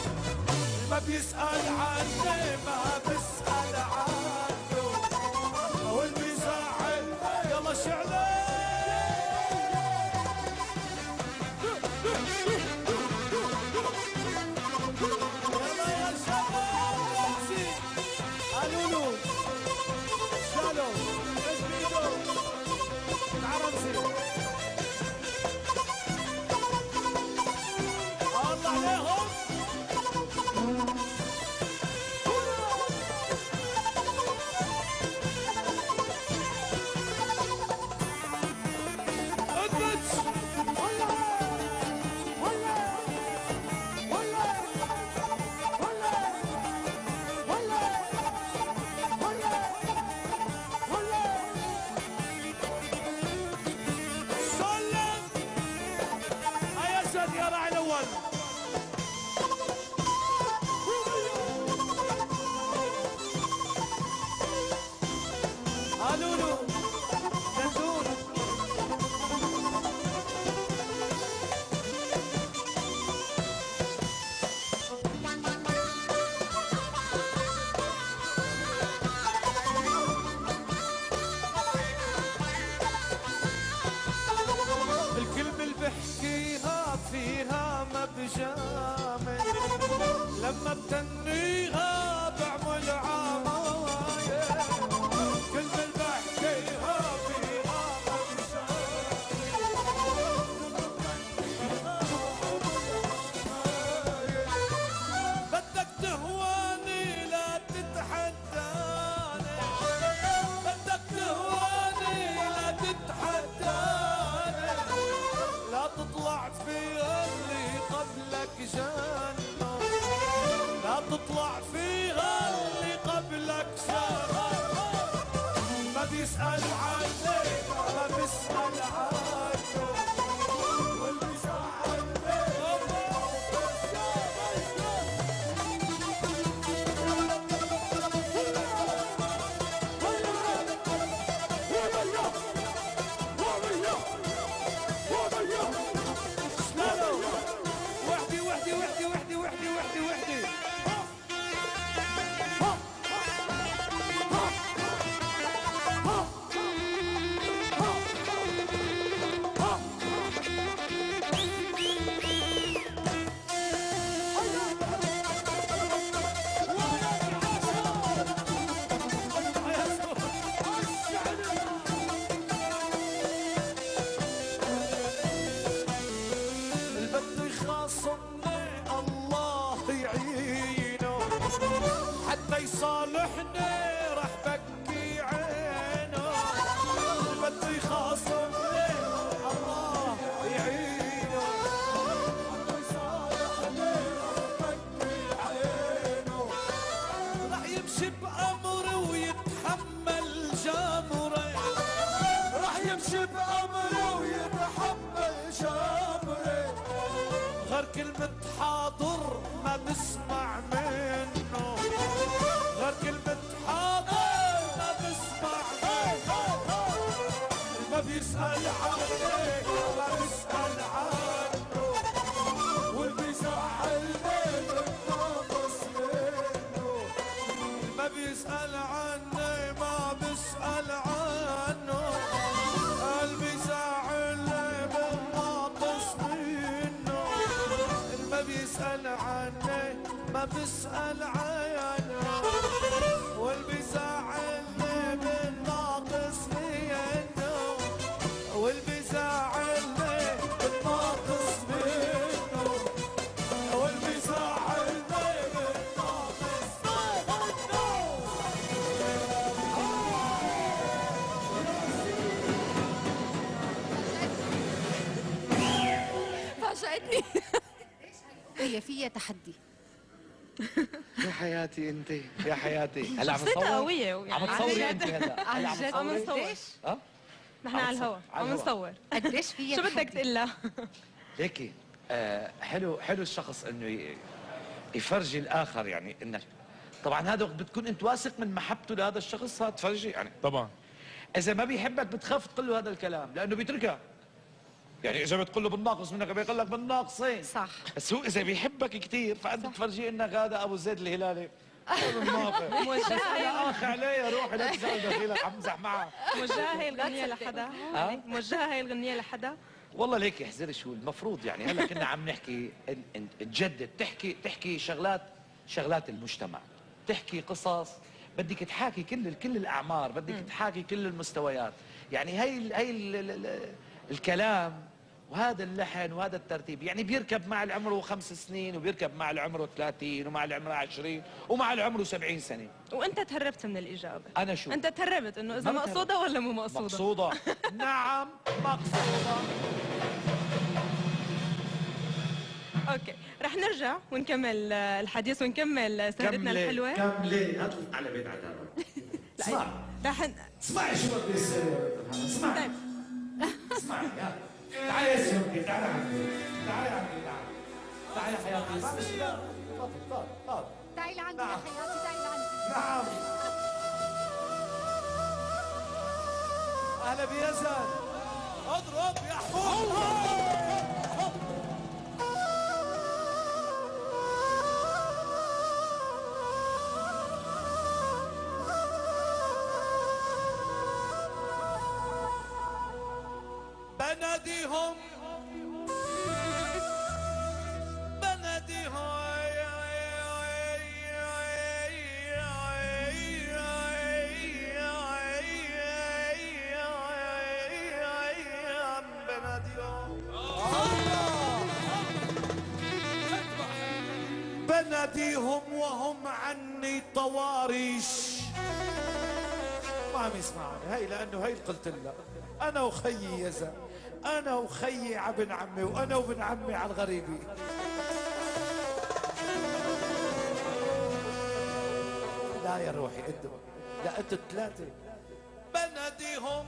ما بيسأل عني، ما بيسأل عنه، بشامل لما بتنيها بعمل عمايل كل من بحكيها فيها بدك تهواني لا تتحداني بدك تهواني لا تتحداني لا تطلع فيها اللي قبلك جنة لا تطلع فيها اللي قبلك جنة ما بيسأل عنك ما بيسأل عنك واللي زعلني وحدي وحدي وحدي وحدي وحدي وحدي وحدي البد يخاصمني الله يعينه حتى يصالحني راح بكي عينه البد يخاصمني الله يعينه حتى يصالحني راح بكي عينه راح يمشي بأمري ويتحمل جمري راح يمشي بأمري ويتحمل جمري غير كلمة حاضر ما بسمع منه غير كلمة حاضر ما بسمع منه ما بيسأل عنك ما بيسأل عنه واللي بيزعلني بتنقص منه ما بيسأل عني ما بيسأل عنه قلبي زعلني بناقص منه ما بيسأل عني ما بيسأل عنه واللي بيزعلني بناقص منه واللي بيزعلني بناقص منه واللي بيزعلني بناقص فاجأتني. هي فيها تحدي. يا حياتي انت يا حياتي هلا عم شخصيتها تصوري قوية عم يعني تصوري انت هلا هلا عم جد. عم تصوري نصور اه نحن على الهوا على عم الهوا. نصور قديش فيها شو بدك تحدي؟ تقول لها؟ هيك حلو الشخص انه يفرجي الاخر يعني انك طبعا هذا وقت بتكون انت واثق من محبته لهذا الشخص هذا تفرجي يعني طبعا اذا ما بيحبك بتخاف تقول له هذا الكلام لانه بيتركك يعني اذا بتقول له بالناقص منك بيقول لك بالناقصين صح. بس هو اذا بيحبك كثير فانت تفرجيه انك هذا ابو زيد الهلالي بالناقص يا اخي علي روحي لا تزعل دخيلك عم مزح معها موجهة هي الغنية لحدا؟ موجهة هي الغنية لحدا؟ والله ليك احذري شو المفروض يعني هلا كنا عم نحكي تجدد تحكي شغلات المجتمع تحكي قصص بدك تحاكي كل الاعمار بدك تحاكي كل المستويات يعني هي الكلام وهذا اللحن وهذا الترتيب يعني بيركب مع اللي عمره 5 سنين وبيركب مع اللي عمره 30 ومع اللي عمره 20 ومع اللي عمره 70 سنه وانت تهربت من الإجابة انا شو انت تهربت انه اذا ما مقصودة ولا مو مقصودة؟ مقصوده نعم مقصوده اوكي رح نرجع ونكمل الحديث ونكمل سهرتنا الحلوة كملي هات على بيت عدالة اسمعي رح اسمعي شو بدي يصير اسمعي طيب اسمعي تعالي يا سيدي تعالي عندي تعالي عندي تعالي حياتي تعي لعندي يا حياتي تعي لعندي. نعم اهلا بيزن اضرب يا حبوب بناديهم بناديهم وهم عني طواريش. ما عم يسمعني هي، لانه هي قلت لها انا وخيي يزا، انا وخيي عبن عمي، وانا وابن عمي على الغريبي. لا يا روحي انتوا، لا انتوا الثلاثه. بناديهم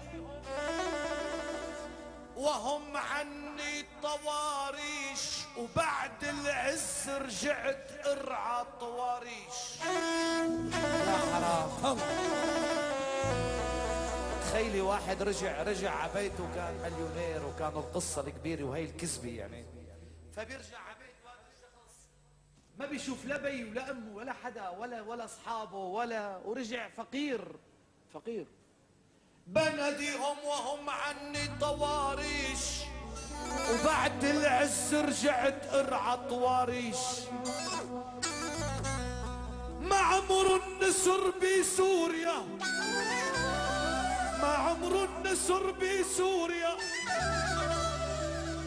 وهم عني طواريش، وبعد العز رجعت ارعى طواريش. يا حرام. تخيلي واحد رجع على بيته وكان مليونير، وكان القصة الكبيرة وهي الكذبة يعني، فبيرجع على بيت واحد الشخص ما بيشوف لا بي ولا امه ولا حدا ولا اصحابه ورجع فقير. بناديهم وهم عني طواريش، وبعد العز رجعت ارعى طواريش. ما عمر النسر بسوريا، ما عمر النسر بسوريا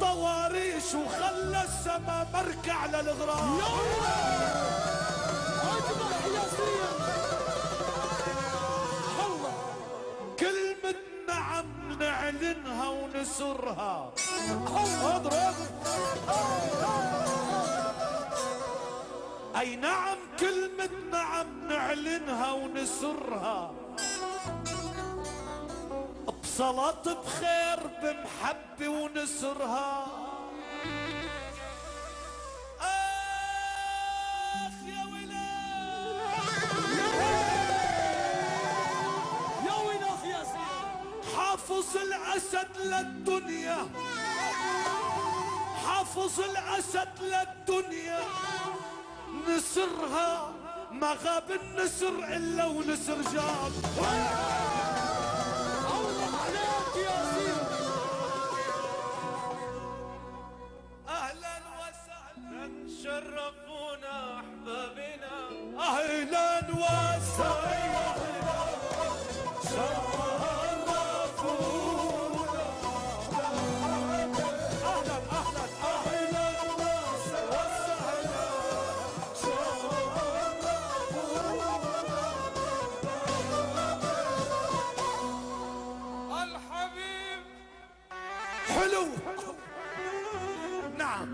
طواريش، وخلى السما مركع للغرام. كلمة نعم نعلنها ونسرها. اضرب. اي نعم، كلمة نعم نعلنها ونسرها، بصلاة بخير بمحبة ونسرها. آخ يا ولاد، يا ولاد يا سيدي. حافظ الأسد للدنيا، حافظ الأسد للدنيا، نسرها ما غاب النسر إلا ونسر جاب. اهلا وسهلا شرفونا احبابنا، اهلا وسهلا شرفونا. اهلا وسهلا شرفونا. الحبيب حلو. نعم.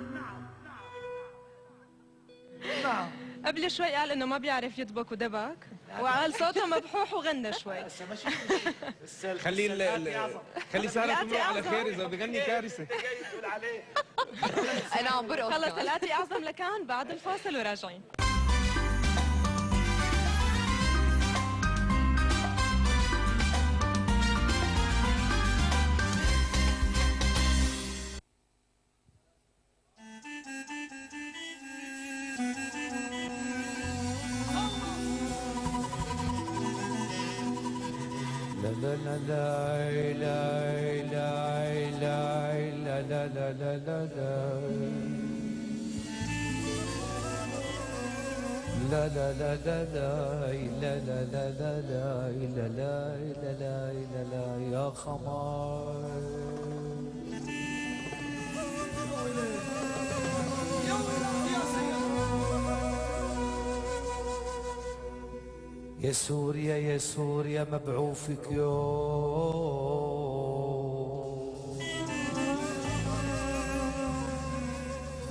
قبل شوي قال انه ما بيعرف يدبك ودبك، وقال صوته مبحوح وغنى شوي. خلي سارة تمر على خير، اذا بغني كارثه. انا عم برقص. خلص الاتي اعظم لكان بعد الفاصل وراجعين. لا لا لا لا لا لا لا لا لا لا لا لا لا لا لا لا لا لا يا خمار. يا سوريا يا سوريا مبعوثك يوم،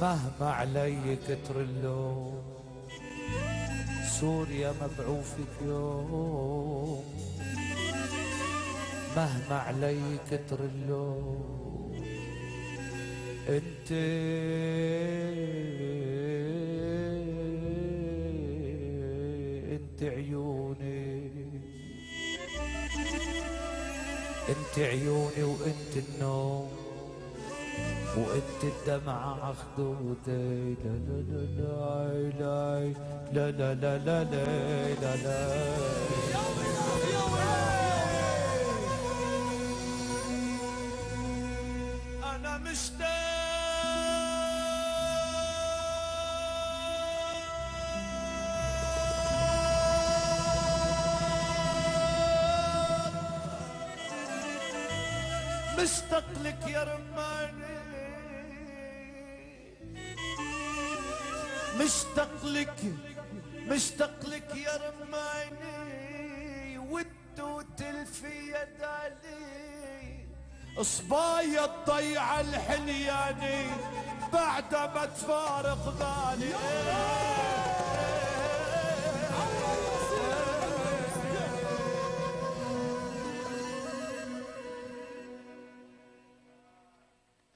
مهما علي كتر اللوم. سوريا مبعوثك يوم، مهما علي كتر اللوم. انت عيوني، انت عيوني وانت النوم، وانت الدمعة عخدودي. لا لا لا لا لا لا لا لا لا لا. انا مشتاق مشتاق لك يا رماني. مشتاق لك يا رماني والتوت في يد علي صبايا الضيعة الحلياني بعد ما تفارق بالي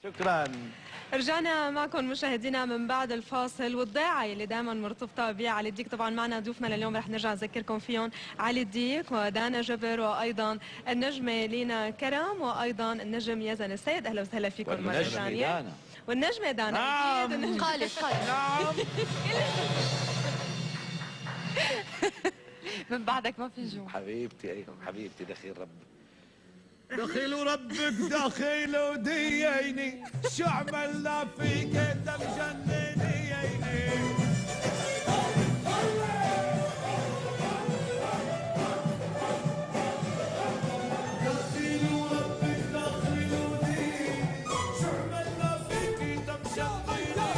شكرا. رجعنا معكم مشاهدينا من بعد الفاصل، والضيعة اللي دائما مرتبطة بعلي الديك. طبعا معنا ضيوفنا لليوم رح نرجع نذكركم فيهم: علي الديك ودانا جبر، وايضا النجمة لينا كرم، وايضا النجم يزن السيد. اهلا وسهلا فيكم مرة ثانية. والنجمة دانا. نعم. خالد نعم. من بعدك ما في جو. حبيبتي، ايوه حبيبتي، دخيل رب. دخيل وربك دخيل وديني شو عملنا فيك انت مجننيني دخيل وربك دخيل وديني شو عملنا فيك انت مجننيني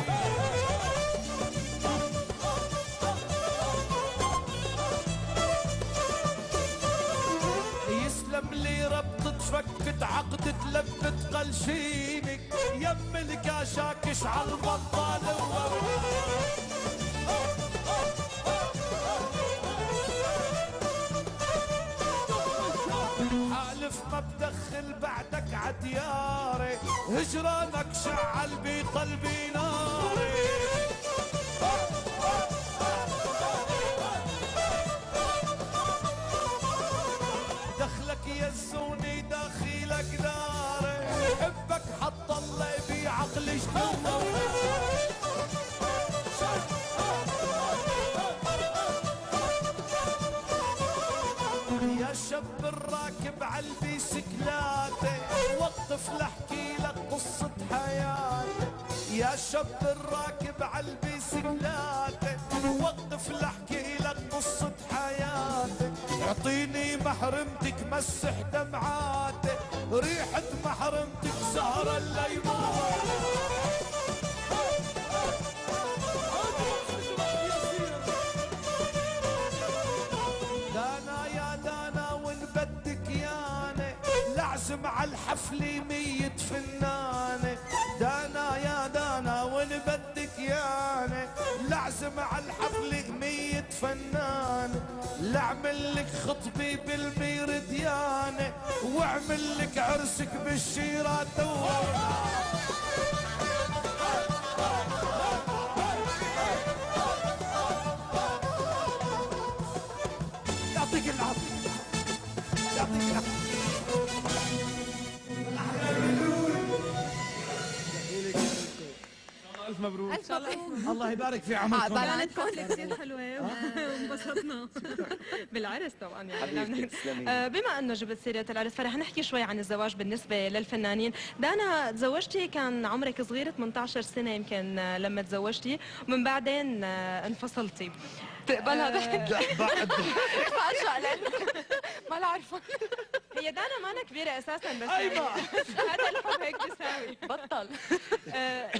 يسلم لي ربطة فكت عقدة لبة قلشينك يم الكاشاكش عالبطال حالف ما بدخل بعدك عدياري هجرانك شعل بقلبي ناري يزوني داخلك داري حبك حط الله بعقلي جنون يا شاب الراكب عالبيسكلاتي وقف لحكي لك قصة حياتي يا شاب الراكب عالبيسكلاتي وقف لحكي لك قصة حياتي اعطيني محرمتك مسح دمعاتي ريحة محرمتك سهر الليمون دانا يا دانا وين بدك ياني لعزم عالحفلة 100 فنانة دانا يا دانا وين بدك ياني لعزم عالحفلة 100 فنانة لعمل لك خطبي بالميرديانة واعمل لك عرسك بالشيرات يعطيك العافية يعطيك العافية الف مبروك. ان شاء الله الله يبارك في عمركم كانت كتلة كثير حلوة وانبسطنا بالعرس طبعا يعني. حبيبتي تسلمي. بما انه جبت سيرة العرس فرح نحكي شوي عن الزواج بالنسبة للفنانين. دانا تزوجتي كان عمرك صغير 18 سنة يمكن لما تزوجتي، ومن بعدين انفصلتي. بتقبلها ضحك؟ لا بعد. ما ارجع لك ما لا عارفه. هي دانا ما أنا كبيرة اساسا بس أيوة. هذا الحب هيك بيساوي. بطل.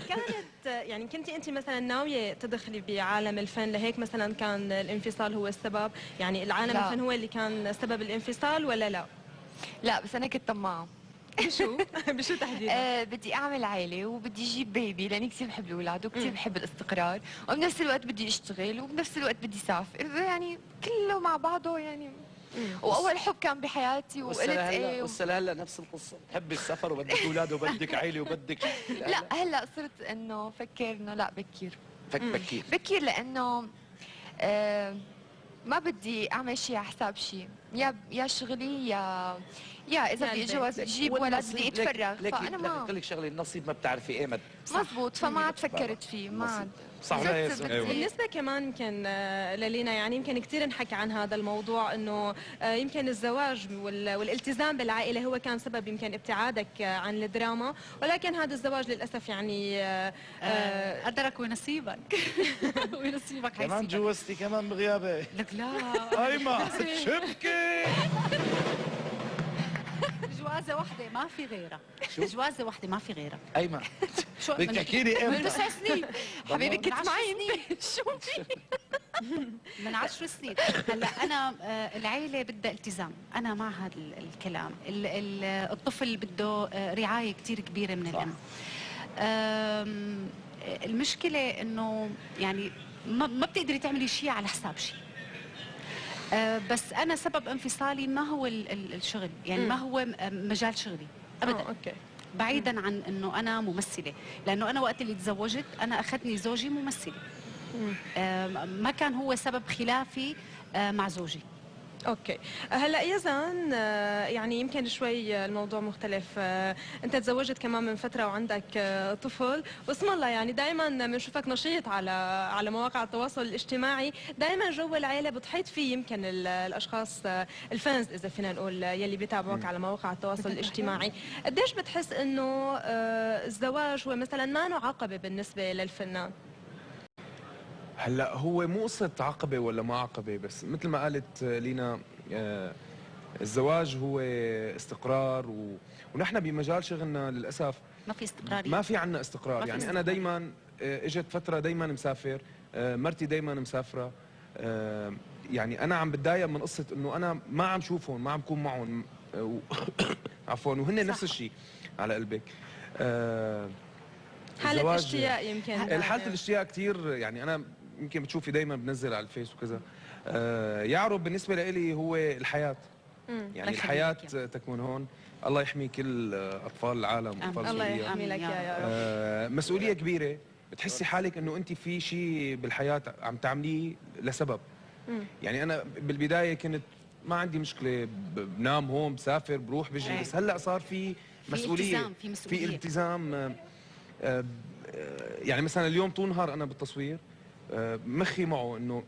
كانت يعني كنتي انت مثلا ناويه تدخلي بعالم الفن لهيك مثلا كان الانفصال هو السبب؟ يعني العالم لا. الفن هو اللي كان سبب الانفصال ولا لا؟ لا بس انا كنت طماعه. بشو؟ بشو تحديدا؟ بدي اعمل عائله وبدي اجيب بيبي لاني كثير بحب الاولاد وكثير بحب الاستقرار، وبنفس الوقت بدي اشتغل وبنفس الوقت بدي اسافر، يعني كله مع بعضه يعني. واول حب كان بحياتي وقلت ايه والسنة هلا نفس القصة، تحبي السفر وبدك اولاد وبدك عيلة وبدك لا هلا صرت انه فكر انه لا بكير بكير بكير لانه ما بدي اعمل شيء على حساب شيء، يا شغلي يا اذا بدي اتجوز اجيب ولد بدي اتفرغ. فانا ما قلت لك شغله، النصيب ما بتعرفي ايمت. مزبوط، فما عاد فكرت فيه ما عاد. صح ولا يا زلمة؟ بالنسبة كمان يمكن للينا يعني يمكن كثير انحكى عن هذا الموضوع انه يمكن الزواج والالتزام بالعائلة هو كان سبب يمكن ابتعادك عن الدراما، ولكن هذا الزواج للأسف يعني قدرك ونصيبك ونصيبك كمان حيسيبك. جوزتي كمان بغيابي. لك لا ايما شبكي. جوازه واحده ما في غيرها، شو؟ جوازه واحده ما في غيرها. ايمن شو بدك تحكي لي من امتى؟ 9 سنين حبيبي كنت من 10 معي سنين. انت شو في؟ من 10 سنين. هلا انا العيله بدها التزام، انا مع هذا الكلام. الطفل بده رعايه كثير كبيره من صح. الام. المشكله انه يعني ما بتقدري تعملي شيء على حساب شيء. بس انا سبب انفصالي ما هو الشغل، يعني ما هو مجال شغلي ابدا. اوكي. بعيدا عن انه انا ممثله، لانه انا وقت اللي تزوجت انا اخذني زوجي ممثله. ما كان هو سبب خلافي مع زوجي. اوكي. هلا يزن، يعني يمكن شوي الموضوع مختلف. انت تزوجت كمان من فتره وعندك طفل، واسم الله يعني دائما بنشوفك نشيط على مواقع التواصل الاجتماعي، دائما جو العيله بتحيط فيه يمكن الاشخاص الفانز اذا فينا نقول يلي بيتابعوك على مواقع التواصل الاجتماعي. قديش بتحس انه الزواج هو مثلا ما له عقبه بالنسبه للفنان؟ هلا هو مو قصة عقبة ولا ما عقبة، بس مثل ما قالت لينا الزواج هو استقرار ونحن بمجال شغلنا للأسف ما في استقرار. ما في عنا استقرار. ما في يعني استقرار. أنا دايما اجت فترة دايما مسافر، مرتي دايما مسافرة. يعني أنا عم بتضايق من قصة إنه أنا ما عم شوفهم، ما عم كون معهم عفوا، وهن نفس الشيء على قلبك. حالة الزواج- اشتياق يمكن. حالة الاشتياق كثير. يعني أنا يمكن بتشوفي دايما بنزل على الفيس وكذا. يعرب بالنسبة لي هو الحياة. يعني الله الحياة يخليك تكمن هون. الله يحمي كل أطفال العالم وأطفال الله سوريا. يحمي لك آمين يا يا رب. مسؤولية كبيرة. بتحسي حالك انه انت في شيء بالحياة عم تعمليه لسبب. يعني انا بالبداية كنت ما عندي مشكلة، بنام هون، بسافر، بروح بجي. إيه. بس هلا صار في مسؤولية، التزام، في مسؤولية. في التزام. يعني مثلا اليوم طول نهار انا بالتصوير، مخي معه انه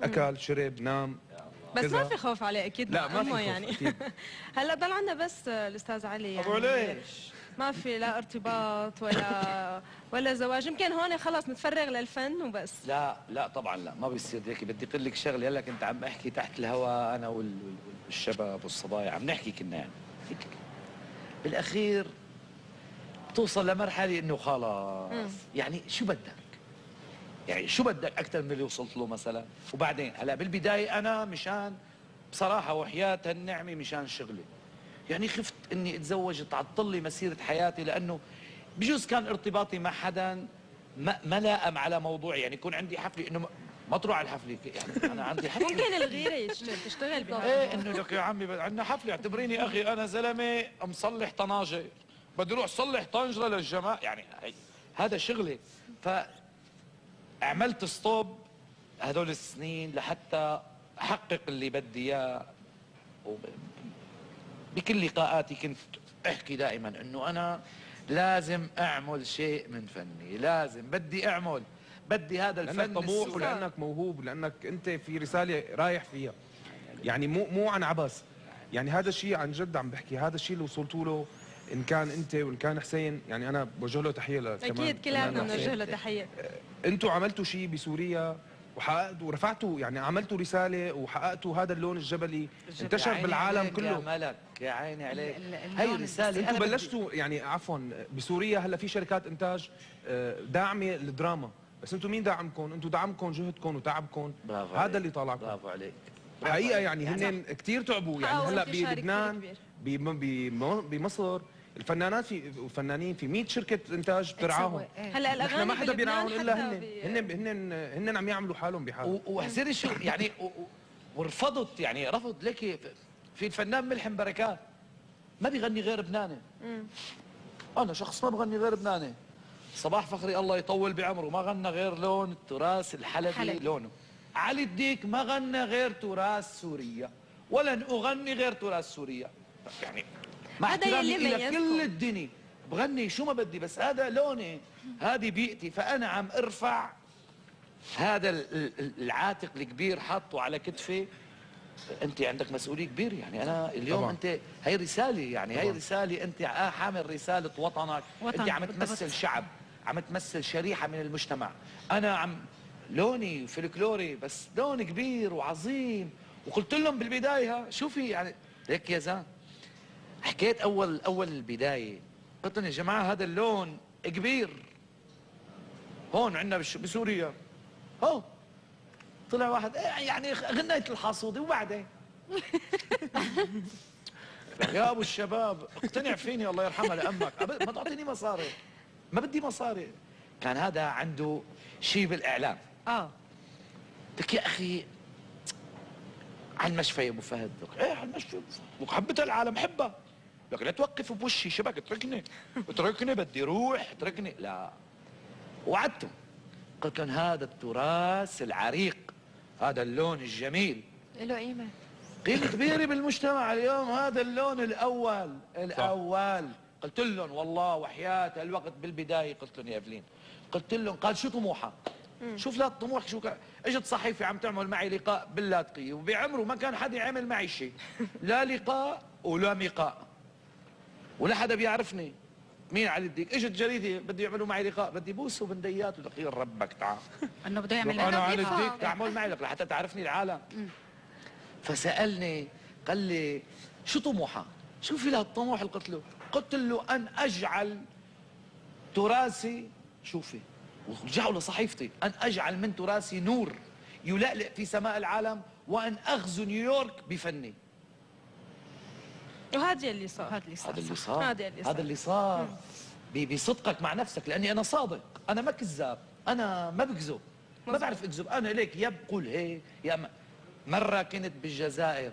اكل شرب نام. بس كذا. ما في خوف عليه اكيد. لا ما في خوف يعني أكيد. هلا ضل عندنا بس الاستاذ علي، يعني ابو ليش؟ ما في لا ارتباط ولا زواج، يمكن هون خلص نتفرغ للفن وبس. لا طبعا لا، ما بيصير هيك. بدي اقول لك شغله. هلا كنت عم احكي تحت الهواء انا والشباب والصبايا، عم نحكي كنا يعني بالاخير بتوصل لمرحله انه خلاص يعني شو بدك؟ يعني شو بدك اكثر من اللي وصلت له مثلا؟ وبعدين هلا بالبدايه انا مشان بصراحه وحياه النعمه مشان شغلي، يعني خفت اني اتزوج تعطل لي مسيره حياتي، لانه بجوز كان ارتباطي مع حدا ما لائم على موضوع، يعني يكون عندي حفله انه ما تروح على الحفله. يعني انا عندي حفله ممكن الغيره تشتغل بهذا. ايه انه لك يا عمي عندنا حفله، اعتبريني اخي انا زلمه مصلح طناجه، بدي اروح صلح طنجره للجماعه، يعني هذا شغلي. فعملت ستوب هدول السنين لحتى احقق اللي بدي اياه. بكل لقاءاتي كنت احكي دائما انه انا لازم اعمل شيء من فني، لازم بدي هذا الفن لانك طموح السوري. ولانك موهوب، لانك انت في رساله رايح فيها. يعني مو عن عبث. يعني هذا الشيء عن جد عم بحكي، هذا الشيء اللي وصلتوا له ان كان انت وان كان حسين. يعني انا بوجه له تحيه كمان. اكيد كلنا بنوجه له تحيه. انتوا عملتوا شيء بسوريا وحققتوا ورفعتوا، يعني عملتوا رساله وحققتوا هذا اللون الجبلي انتشر يا عيني بالعالم عليك كله. يا ملك، يا عيني عليك. هي هي رساله. انتوا بلشتوا يعني عفوا بسوريا هلا في شركات انتاج داعمه للدراما، بس انتوا مين دعمكم؟ انتوا دعمكم جهدكم وتعبكم. برافو هذا عليك. اللي طالعكم. برافو عليك. حقيقه يعني هن كثير تعبوا. يعني حققوا هلا انتشار كتير بلبنان كبير. بمصر الفنانات والفنانين في 100 شركه انتاج بترعاهم. هلا الاغاني نحن ما حدا بلبنان بيرعاهم الا حتى هن عم يعملوا حالهم بحالهم. وحزيري شو يعني ورفضت، يعني رفض لك في الفنان ملحم بركات ما بيغني غير بنانه. انا شخص ما بغني غير بنانه. صباح فخري الله يطول بعمره ما غنى غير لون التراث الحلبي لونه. علي الديك ما غنى غير تراث سوريا، ولن اغني غير تراث سوريا. يعني مع هذا احترامي يلي الى ميزكم. كل الدنيا بغني شو ما بدي، بس هذا لوني، هذه بيئتي. فانا عم ارفع هذا العاتق الكبير حاطه على كتفي. انت عندك مسؤوليه كبيره. يعني انا اليوم طبعا. انت هي رساله، يعني هي رساله. انت حامل رساله وطنك. وطن انت عم بالضبط. تمثل شعب، عم تمثل شريحه من المجتمع. انا عم لوني وفلكلوري بس لون كبير وعظيم. وقلت لهم بالبدايه شوفي يعني ليك يا زان، حكيت اول البدايه، قلت لهم يا جماعه هذا اللون كبير، هون عندنا بسوريا، هو طلع واحد يعني غنيت الحاصودي وبعدين يا ابو الشباب اقتنع فيني الله يرحمها لامك، ما تعطيني مصاري، ما بدي مصاري. كان هذا عنده شيء بالاعلام. لك يا اخي على المشفى يا ابو فهد، ايه على المشفى وحبتها العالم حبها، لك لا توقف بوشي شبك، اتركني بدي روح، اتركني. لا، وعدتهم قلت لهم هذا التراث العريق، هذا اللون الجميل له قيمه، قيمة كبيرة بالمجتمع اليوم، هذا اللون الأول. قلت لهم والله وحياة الوقت بالبداية، قلت لهم يا إفلين، قلت لهم قال شو طموحك؟ شوف لا الطموح شو كان. اجت صحيفة عم تعمل معي لقاء باللاذقية، وبعمره ما كان حدا يعمل معي شيء، لا لقاء ولا ميقاء، ولا حدا بيعرفني مين علي الديك. اجت جريدة بده يعملوا معي لقاء، بدي بوسه وبنديات، ودخيل ربك تعال انه بده يعمل انا علي الديك تعمل معي لك لحتى تعرفني العالم. فسألني قال لي شو طموحك؟ شو في لها الطموح؟ قلت له أن أجعل تراثي، شوفي ورجعوا لصحيفتي، أن أجعل من تراثي نور يلألئ في سماء العالم، وأن أغزو نيويورك بفني. وهذا اللي صار. هذا اللي صار بصدقك مع نفسك، لأني أنا صادق، أنا ما كذاب، أنا ما بكذب، ما بعرف أكذب، أنا ليك يا بقول هيك يا ما. مرة كنت بالجزائر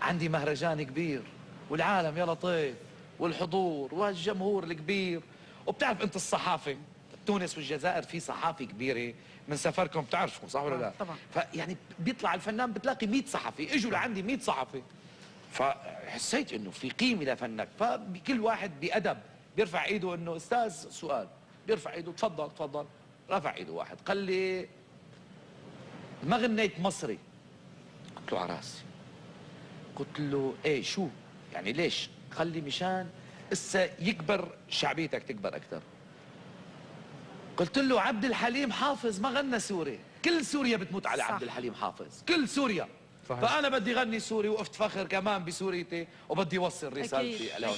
عندي مهرجان كبير، والعالم يا لطيف، والحضور والجمهور الكبير، وبتعرف انت الصحافة تونس والجزائر في صحافة كبيرة من سفركم بتعرفوا صح ولا لا؟ طبعا. فيعني بيطلع الفنان بتلاقي 100 صحفي، اجوا لعندي 100 صحفي، فحسيت انه في قيمة لفنك، فكل واحد بأدب بيرفع ايده انه استاذ سؤال، بيرفع ايده تفضل، رفع ايده واحد قال لي ما غنيت مصري؟ قلت له على راسي. قلت له ايه شو يعني ليش؟ قال لي مشان اسا يكبر شعبيتك تكبر اكثر. قلت له عبد الحليم حافظ ما غنى سوري، كل سوريا بتموت على عبد الحليم حافظ، كل سوريا. صحيح. فانا بدي غني سوري، وقفت فخر كمان بسوريتي، وبدي اوصل رسالتي لهون.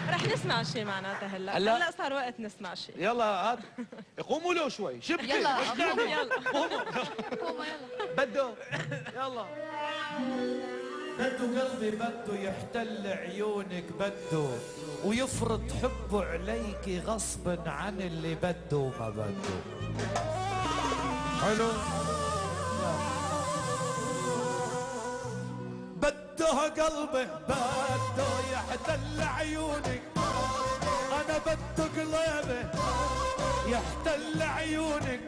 رح نسمع شيء معناتها هلا صار وقت نسمع شيء. يلا هات قوموا له شوي، شبكي يلا قوموا قوموا يلا بده يلا. بده قلبي بده يحتل عيونك، بده ويفرض حبه عليكي غصب عن اللي بده وما بده. حلو. بده قلبي بده يحتل عيونك، انا بده قلبي يحتل عيونك،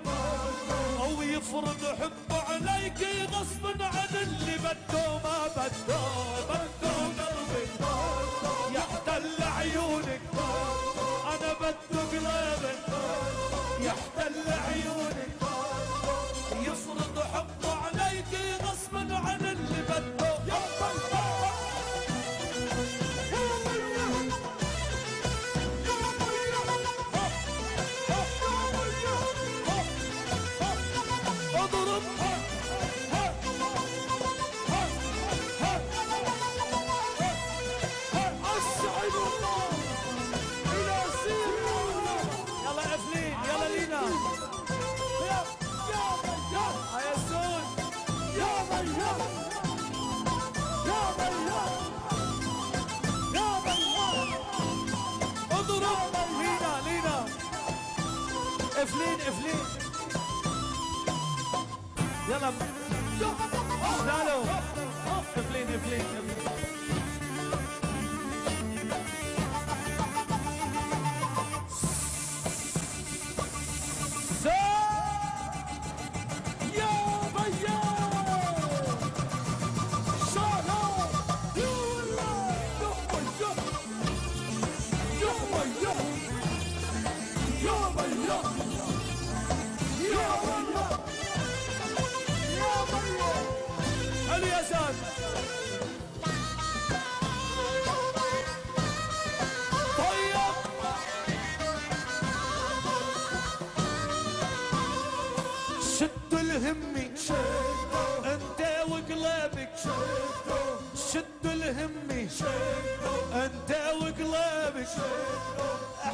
او يفرض حبه عليكي غصب عن اللي بده ما بده. بده قلبي يحتل عيونك، انا بده قلبي يحتل عيونك، يفرض حبه عليكي غصب عن اللي بده. افلين يلا شالو افلين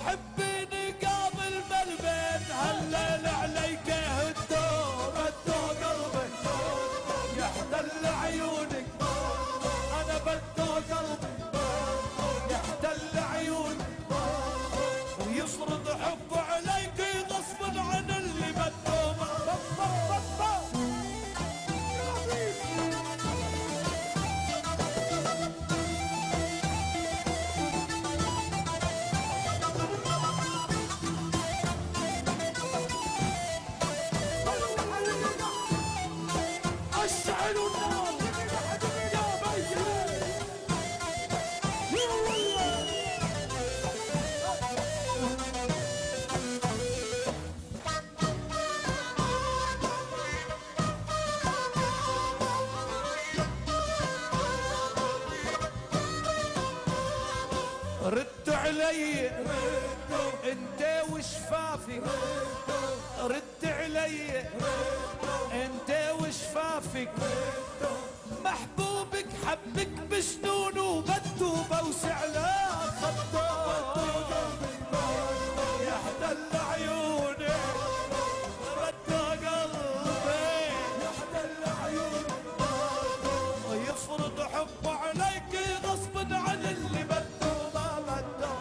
حبيني قابل بالبيت هالليل عليك هدوء بدو قلبي يحتل عيونك انا بدو قلبي يحتل عيونك ويفرض حبه عليك غصبا عن اللي بدو اشعلوا النار يا بيتي يا والله رد علي انت وشفافي رد علي انت وشفافك محبوبك حبك بجنون وبده بوسع له خده يحتل عيوني بده قلبي يحتل عيوني ويفرض حبه عليك غصب عن اللي بده ما بده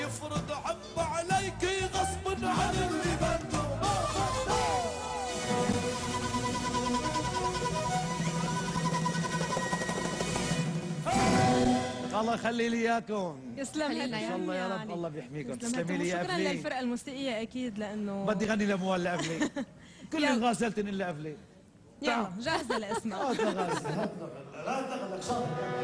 يفرض حبه عليك غصب عن اللي بده ما بده الله يخلي لي اياكم يسلم لك خلينا ان شاء الله يا رب علي. الله بيحميكم يسلم تسلمي لك. لي يا شكرا ابلي للفرقه الموسيقيه اكيد لانه بدي غني لموال لقبلي كل يلا. الغاسلتن الا قبلي يلا جاهزه لاسمها لا دخلك شاطر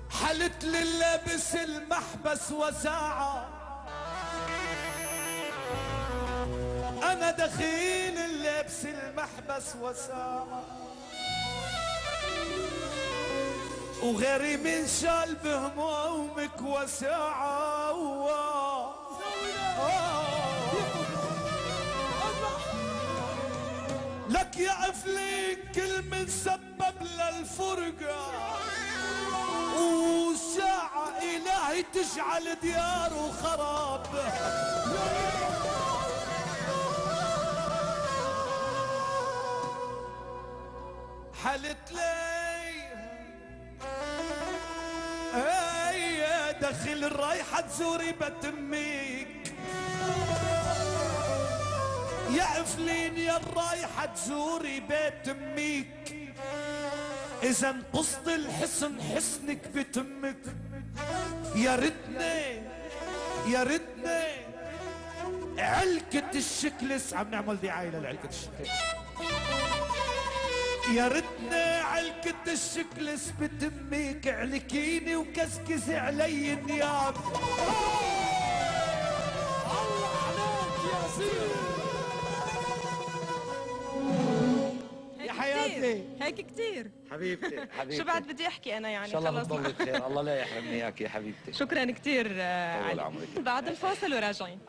حلت للبس المحبس وساعة أنا دخيل اللبس المحبس وساعة وغيري من شال بهمومك وساعة لك يا عفلين كل من سبب للفرقة وساعة إلهي تجعل دياره خراب حلت لي هي دخل الرايحة تزوري بتميك يا عفلين يا الرايحة تزوري بيت اميك اذا انقصت الحسن حسنك بتمك يا ريتني يا ريتني علكة الشكلس عم نعمل دعاية لعلكة الشكلس يا ريتني علكة الشكلس بتميك علكيني وكسكسي علي النياب الله عليك يا سيدي يا حياتي هيك كتير حبيبتي حبيبتي شو بعد بدي احكي انا يعني ان شاء الله خلص بتضلي بخير الله لا يحرمني اياك يا حبيبتي شكرا كتير طول علي عمرك. بعد الفاصل وراجعين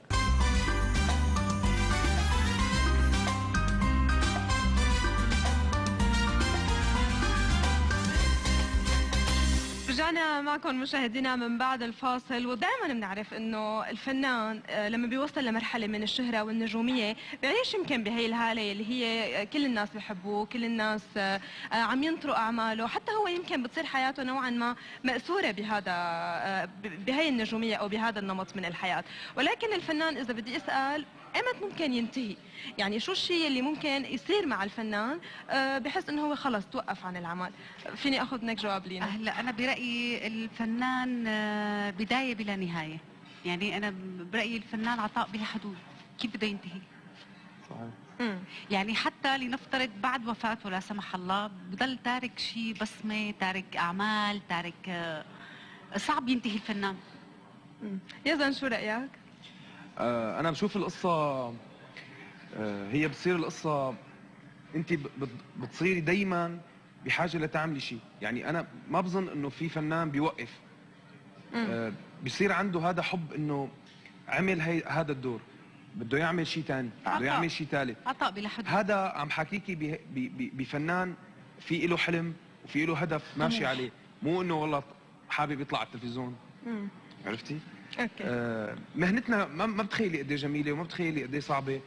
رجعنا معكم مشاهدينا من بعد الفاصل ودائما بنعرف انه الفنان لما بيوصل لمرحله من الشهره والنجوميه بيعيش يمكن بهي الهاله اللي هي كل الناس بيحبوه كل الناس عم ينطروا اعماله حتى هو يمكن بتصير حياته نوعا ما مأثوره بهذا بهي النجوميه او بهذا النمط من الحياه ولكن الفنان اذا بدي اسال ايمت ممكن ينتهي؟ يعني شو الشيء اللي ممكن يصير مع الفنان بحس انه هو خلص توقف عن العمل؟ فيني اخذ منك جواب لينا؟ هلا انا برايي الفنان بدايه بلا نهايه، يعني انا برايي الفنان عطاء بلا حدود، كيف بده ينتهي؟ مم. يعني حتى لنفترض بعد وفاته لا سمح الله بضل تارك شيء بصمه، تارك اعمال، تارك صعب ينتهي الفنان. يزن شو رأيك؟ انا بشوف القصه هي بتصير القصه انت بتصيري دايما بحاجه لتعملي شيء. يعني انا ما بظن انه في فنان بيوقف، بيصير عنده هذا حب انه عمل هذا الدور، بده يعمل شيء ثاني، بده يعمل شيء ثالث. عطاء بلا حدود. هذا عم حكيكي بفنان في له حلم وفي له هدف ماشي عليه، مو انه والله حابب يطلع على التلفزيون. عرفتي؟ اوكي. مهنتنا ما بتخيلي قد ايه جميله وما بتخيلي قد ايه صعبه.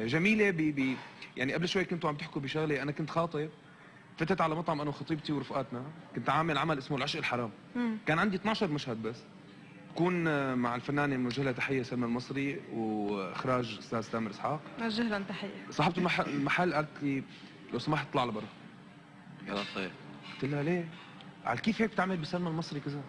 جميله يعني قبل شوي كنتوا عم تحكوا بشغله، انا كنت خاطب، فتت على مطعم انا وخطيبتي ورفقاتنا، كنت عامل عمل اسمه العشق الحرام. كان عندي 12 مشهد بس، بكون مع الفنانه بنوجه لها تحيه سلمى المصري، واخراج استاذ تامر اسحاق. وجه لهم تحيه. صاحبه المحل قالت لي لو سمحت اطلع لبرا. يا لطيف. قلت لها ليه؟ قال كيف هيك بتعمل بسلمى المصري كذا؟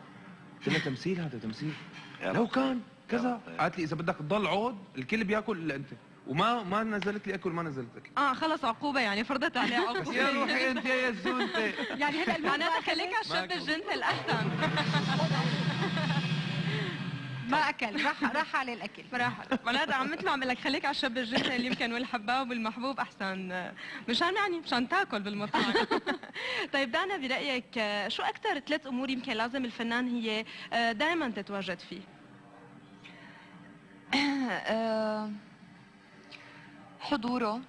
قلت لها تمثيل، هذا تمثيل. لو كان كذا. قالت لي اذا بدك تضل عود الكل بياكل الا انت، وما نزلت لي اكل، ما نزلت اكل. خلص عقوبه، يعني فرضت عليه عقوبه. يا روحي انت يا زونتي. يعني هلا معناتها خليك على الشاب الجنتل احسن. ما اكل، راح على الاكل. معناتها عم مثل ما عم لك خليك على الشاب الجنتل اللي يمكن والحباب والمحبوب احسن، مشان تاكل بالمطاعم. طيب دانا، برايك شو اكثر 3 امور يمكن لازم الفنان هي دائما تتواجد فيه؟ حضوره،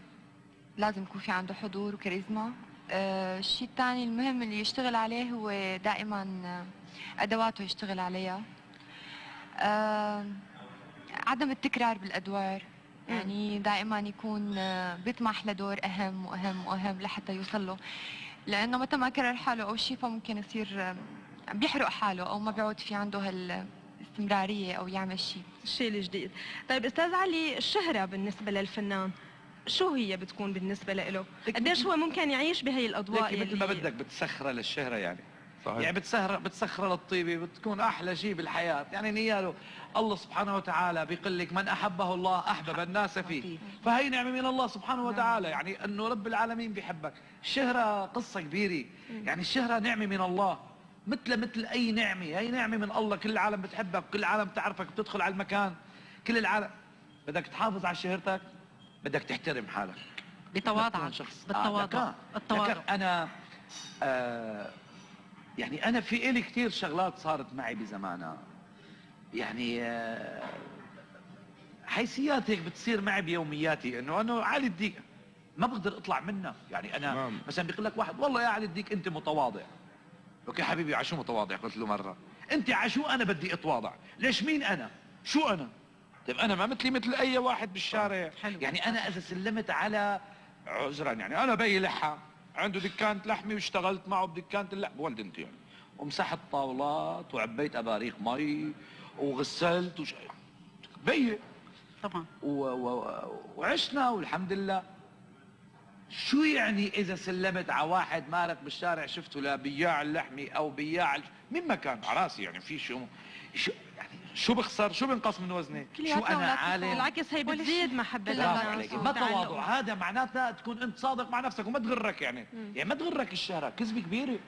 لازم يكون في عنده حضور وكاريزما. الشيء الثاني المهم اللي يشتغل عليه هو دائما ادواته يشتغل عليها. عدم التكرار بالادوار، يعني دائما يكون بيطمح لدور اهم واهم واهم لحتى يوصل له، لانه متى ما كرر حاله او شيء فممكن يصير بيحرق حاله او ما بيعود في عنده هالاستمراريه او يعمل الشيء الجديد. طيب استاذ علي، الشهره بالنسبه للفنان شو هي بتكون بالنسبه له؟ قديش هو ممكن يعيش بهي الاضواء مثل ما بدك بتسخرها للشهره يعني. صحيح. يعني بتسخرها للطيبه، بتكون احلى شيء بالحياه. يعني نياله الله سبحانه وتعالى بيقول لك من احبه الله احبب الناس فيه، فهي نعمه من الله سبحانه وتعالى، يعني انه رب العالمين بيحبك. الشهره قصه كبيره، يعني الشهره نعمه من الله، مثل اي نعمه، هي نعمه من الله. كل العالم بتحبك، كل العالم بتعرفك، بتدخل على المكان كل العالم. بدك تحافظ على شهرتك، بدك تحترم حالك بتواضع. بالتواضع. التواضع. انا يعني انا في إلي كثير شغلات صارت معي بزمانها، يعني حيثيات هيك بتصير معي بيومياتي، انه علي الديك ما بقدر اطلع منها. يعني انا مثلا بيقول لك واحد والله يا علي الديك انت متواضع. اوكي حبيبي، عشو متواضع؟ قلت له مره انت عشو انا بدي اتواضع؟ ليش مين انا؟ شو انا؟ طيب انا ما مثل اي واحد بالشارع. يعني انا اذا سلمت على عذرا، يعني انا بي لحى عنده دكانة لحمه واشتغلت معه بدكانة اللحم ولد انت يعني، ومسحت طاولات وعبيت اباريق مي وغسلت بي طبعا وعشنا والحمد لله. شو يعني اذا سلمت على واحد مالك بالشارع شفته لبياع اللحمه او بياع مين ما كان على راسي، يعني في شو يعني شو بخسر؟ شو بنقص من وزني؟ شو انا عالم؟ بالعكس هي بتزيد محبه الناس. ما تواضع، هذا معناتها تكون انت صادق مع نفسك وما تغرك يعني ما تغرك الشهره. كذبه كبيره،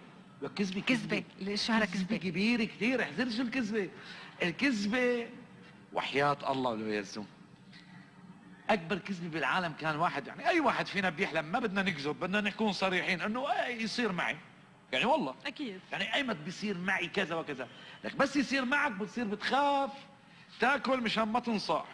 كذبه الشهره، كذبه كبيره كثير. احذر شو الكذبه. الكذبه وحياه الله لو يزوم اكبر كذبه بالعالم. كان واحد، يعني اي واحد فينا بيحلم، ما بدنا نكذب، بدنا نكون صريحين انه يصير معي، يعني والله اكيد، يعني ايمت بيصير معي كذا وكذا. لك بس يصير معك بتصير بتخاف تاكل مشان ما تنصاح.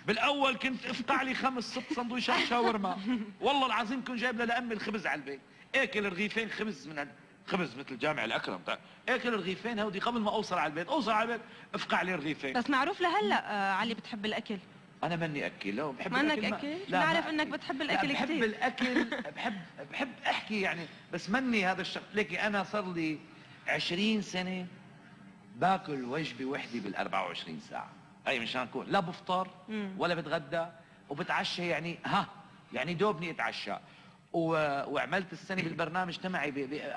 بالاول كنت افقع لي 5 6 سندويشات شاورما، والله العظيم كنت جايب لامي الخبز على البيت، اكل رغيفين خبز من خبز مثل جامع الاكرم اكل رغيفين هودي قبل ما اوصل على البيت. اوصل على البيت افقع لي رغيفين. بس معروف لهلا علي بتحب الاكل. انا ماني اكل، لا بحب ما انك اكل. نعرف انك بتحب الاكل كثير. بحب الاكل، بحب احكي يعني، بس مني هذا الشغل. ليكي انا صار لي 20 سنه باكل وجبه وحده بال24 ساعه. هي مشان اكون لا بفطر ولا بتغدى وبتعشى، يعني دوبني اتعشى. وعملت السنه بالبرنامج تبعي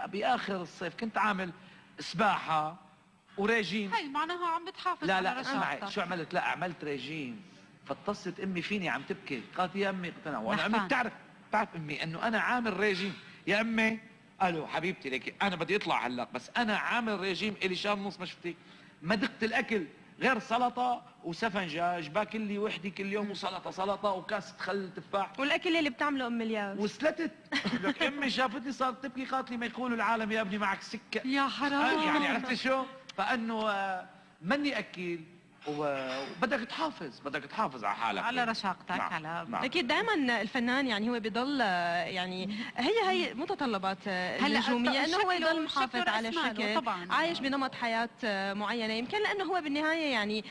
باخر الصيف كنت عامل سباحه وريجيم. هي معناها عم بتحافظ لا على لا اسمعي شو عملت. لا عملت ريجيم. فاتصلت امي فيني عم تبكي، قالت يا امي اقتنع. وانا امي بتعرف امي انه انا عامل ريجيم. يا امي الو حبيبتي ليكي انا بدي اطلع هلا، بس انا عامل ريجيم الي شهر ونص ما شفتك، ما دقت الاكل غير سلطه وسفنجاج، باكل لي وحدي كل يوم وسلطه وكاسه خل تفاح والاكل اللي بتعمله ام الياس. وسلتت. لك امي شافتني صارت تبكي، قالت لي ما يقول العالم يا ابني معك سكه. يا حرام. يعني عرفت شو؟ فانه مني اكيل وبدك تحافظ على حالك على رشاقتك. على نعم. اكيد دائما الفنان يعني هو بضل يعني هي متطلبات النجوميه انه هو يضل محافظ على الشكل، طبعا عايش بنمط حياه معينه، يمكن لانه هو بالنهايه يعني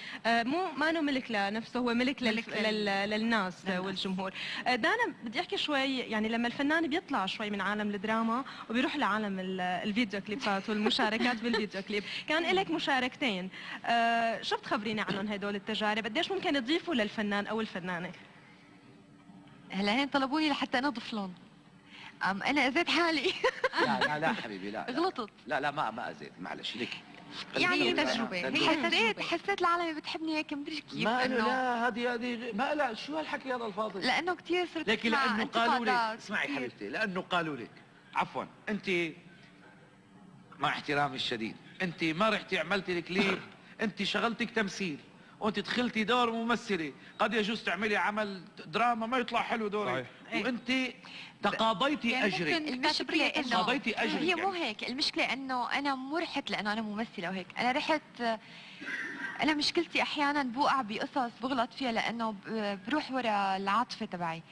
ما انه ملك لنفسه، هو ملك للناس والجمهور. دانا بدي احكي شوي، يعني لما الفنان بيطلع شوي من عالم الدراما وبيروح لعالم الفيديو كليبات والمشاركات بالفيديو كليب، كان لك مشاركتين، شو بتخبريني عنهم هدول التجارب؟ قديش ممكن تضيفوا للفنان او الفنانه؟ هلا هن طلبوني لحتى انا اضيف لهم، انا اذيت حالي. لا حبيبي لا غلطت. لا ما اذيت، معلش لك يعني هي تجربة. حسيت العالم بتحبني هيك، مدري كيف. ما انه لا هذه ما لا شو هالحكي هذا الفاضي؟ لانه كثير صرت لكن اسمع لانه قالوا لك، انتقادات اسمعي كتير. حبيبتي، لانه قالوا لك عفوا انت مع احترامي الشديد، انت ما رحتي عملتي الكليب، انت شغلتك تمثيل وانت دخلتي دور ممثله، قد يجوز تعملي عمل دراما ما يطلع حلو دورك، وانت تقاضيتي يعني اجرك. المشكلة انه تقاضيتي اجرك هي مو يعني. هيك، المشكلة انه انا مو رحت لانه انا ممثلة وهيك، انا رحت انا مشكلتي احيانا بوقع بقصص بغلط فيها لانه بروح ورا العاطفة تبعي،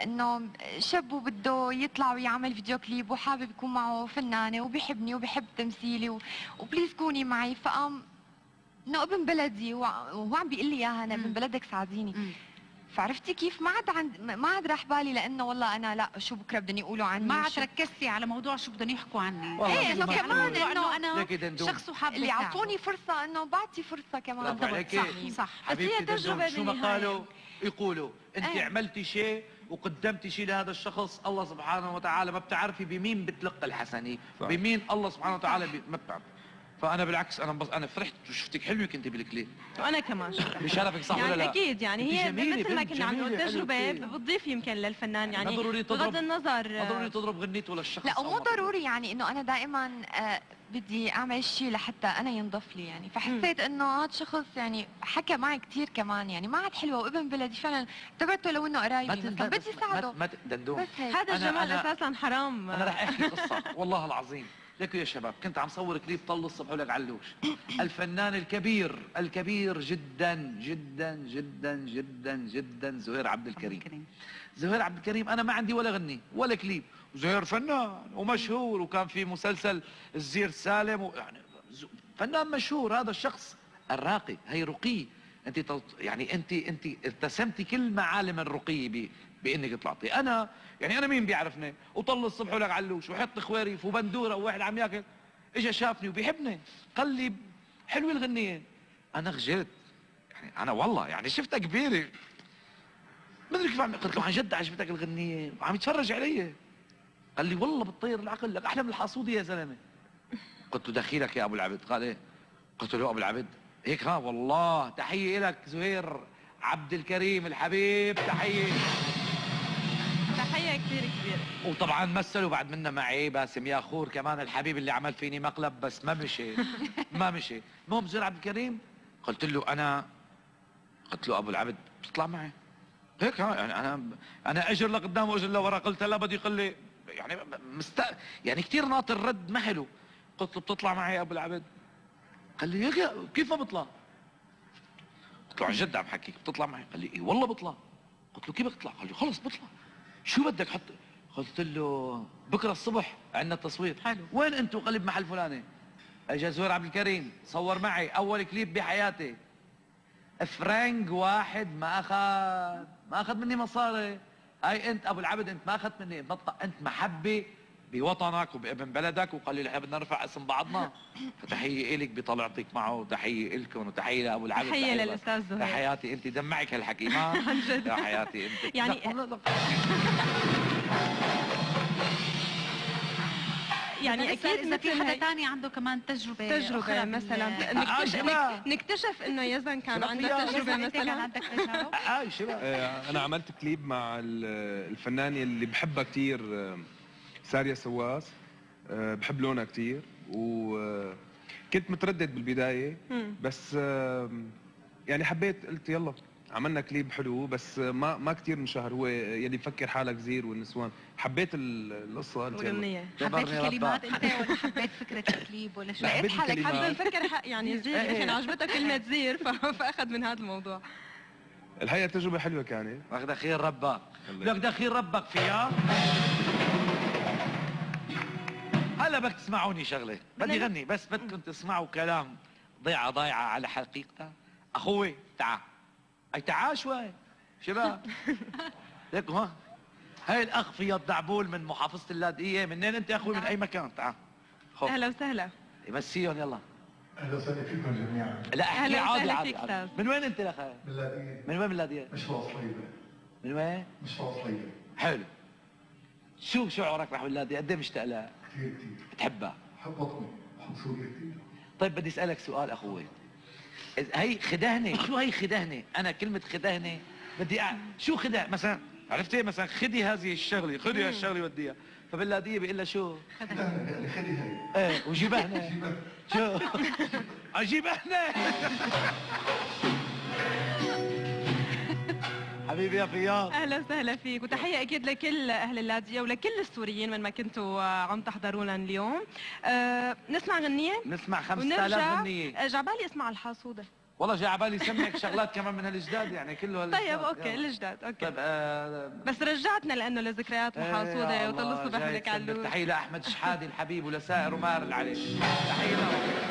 انه شاب وبده يطلع ويعمل فيديو كليب وحابب يكون معه فنانة وبيحبني وبيحب تمثيلي وبليز كوني معي، فقام انه ابن بلدي وهو عم بيقول لي اياها، انا ابن بلدك ساعديني. فعرفتي كيف ما عاد راح بالي لانه والله انا لا شو بكره بدهم يقولوا عني، ما عاد ركزتي على موضوع شو بدهم يحكوا عني. والله ايه انه ما كمان بقول. انه انا ليكي دندون. شخص وحابه اللي ساعده. يعطوني فرصه انه بعطي فرصه كمان. برافو عليكي. صح. حبيبتي هي تجربة دندون، شو ما بالنهاية. قالوا يقولوا انت ايه. عملتي شيء وقدمتي شيء لهذا الشخص، الله سبحانه وتعالى ما بتعرفي بمين بتلقى الحسنه، صح. بمين الله سبحانه وتعالى ما بتعرف. فانا بالعكس انا فرحت وشفتك حلوه كنت بالكليب، وانا كمان شكرا. بشرفك صح ولا يعني لا؟ اكيد يعني أنت هي جميلة مثل ما بنت، كنا عم نقول جميلة، تجربه حلوة كتير. بتضيف يمكن للفنان، ما يعني ضروري بغض تضرب، النظر ما ضروري تضرب غنيته ولا الشخص. لا ومو ضروري يعني انه انا دائما بدي اعمل شيء لحتى انا ينضاف لي يعني، فحسيت انه هذا الشخص يعني حكى معي كثير كمان، يعني ما عاد حلوه وابن بلدي فعلا اعتبرته لو انه قرايبي مثلا بدي ساعده ما دندون. بس هيك. هذا الجمال أنا- اساسا حرام. انا رح احكي قصه والله العظيم لكم يا شباب. كنت عم صور كليب طل الصبح ولك علوش، الفنان الكبير جدا جدا جدا جدا جدا زهير عبد الكريم. زهير عبد الكريم انا ما عندي ولا غني ولا كليب، وزهير فنان ومشهور، وكان في مسلسل الزير سالم يعني فنان مشهور. هذا الشخص الراقي، هي رقي، انت يعني انت ارتسمتي كل معالم الرقي بانك طلعتي. انا يعني انا مين بيعرفني وطل الصبح ولك علوش وحط خواريف وبندوره وواحد عم ياكل، اجى شافني وبيحبني قال لي حلوه الغنيه، انا خجلت يعني، انا والله يعني شفتها كبيره ما ادري كيف قلت له عن جد عجبتك الغنيه وعم يتفرج علي، قال لي والله بتطير العقل، لك احلى من الحاسودي يا زلمه. قلت له دخيلك يا ابو العبد، قال ايه؟ قلت له ابو العبد هيك ها والله تحيه لك زهير عبد الكريم الحبيب، تحيه. تحيه كثير كبيره. وطبعا مثلوا بعد منا معي باسم ياخور كمان الحبيب اللي عمل فيني مقلب، بس ما مشي ما مشي. المهم زهير عبد الكريم قلت له قلت له ابو العبد بتطلع معي هيك ها، يعني انا اجر لقدام واجر لورا. قلت لا بدي يقول لي يعني يعني كثير ناطر رد ما حلو. قلت له بتطلع معي يا ابو العبد؟ قال لي هيك كيف ما بطلع؟ قلت له عن جد عم حكيك بتطلع معي؟ قال لي ايه والله بطلع. قلت له كيف بتطلع؟ قال لي خلص بطلع، شو بدك حط. قلت له بكره الصبح عندنا تصوير. حلو. وين انتم؟ قال لي بمحل فلاني. اجى زهير عبد الكريم صور معي اول كليب بحياتي، فرانك واحد ما اخذ مني مصاري. هاي انت ابو العبد انت ما اخذت مني انت محبه بوطنك وبابن بلدك، وقال لي نحن بدنا نرفع اسم بعضنا. فتحيه الك بطلعتك معه، تحيه الكم وتحيه لابو العبد. تحيه للاستاذ زهير. يا حياتي انت دمعك هالحكي ما عن جد. يا حياتي انت يعني يعني اكيد اذا في مثل حدا هي ثاني عنده كمان تجربه تجربه مثلا نكتشف انه يزن كان شباب عنده يا تجربه كان مثلا. عندك تجارب؟ شباب انا عملت كليب مع الفنانه اللي بحبها كثير سارية سواس. بحب لونها كتير، وكنت متردد بالبدايه بس يعني حبيت، قلت يلا عملنا كليب حلو بس ما كثير انشهر، هو يلي فكر حالك زير والنسوان. حبيت القصه قلت يلا. والأغنية حبيت الكلمات انت ولا حبيت فكره الكليب ولا شو؟ لقيت حبيت حالك الكلمات. حابة نفكر يعني زير، يمكن عجبتك كلمة زير فأخذ من هذا الموضوع. الحقيقه تجربه حلوه كانت. واخ دخيل ربك، الله لك دخيل ربك فيها. هلا بدك تسمعوني شغله، بدي غني بس بدكم تسمعوا كلام ضايعه على حقيقتها. اخوي تعال، اي تعال شوي شباب. لك ها، هاي الاخ فيها الدعبول من محافظه اللاذقيه. منين انت اخوي؟ من اي مكان؟ تعال خذ أهلا وسهلا. يمسيهم يلا. اهلا وسهلا فيكم جميعا. لا احكي أهلا عادي وسهلا عادي, فيك عادي. أستاذ. من وين انت يا اخي؟ من اللاذقية. من وين من اللاذقيه؟ مشروع صليبة. من وين؟ مشروع صليبة. حلو. شو شعورك نحو اللاذقيه؟ قد ايه مشتاق لها؟ كثير كثير. بتحبها؟ بحب وطني، بحب سوريا كثير. طيب بدي اسالك سؤال اخوي. هي خدهنه، شو هي خدهنه؟ انا كلمه خدهنه بدي شو خدها مثلا؟ عرفتي مثلا خدي هذه الشغله، خدي هالشغله وديها، فباللاذقيه بيقول لها شو؟ خدها يعني خدي هاي. ايه وجيبها هنا. شو؟ اجيبها هنا. حبيبي يا فياض. اهلا وسهلا فيك، وتحيه اكيد لكل اهل اللاذقيه ولكل السوريين من ما كنتوا عم تحضرونا اليوم. نسمع غنيه نسمع 5000 ونرجع. غنيه. جعبالي اسمع الحاسوده. والله جاي على بالي سمعك شغلات كمان من هالجداد يعني كله هالجداد. طيب اوكي يلا. الجداد اوكي. طيب بس رجعتنا لانه لذكريات وحاسوده وطل الصبح لك على اللوز. تحيه لاحمد شحادي الحبيب ولسائر وماهر العلي. تحيه لهم.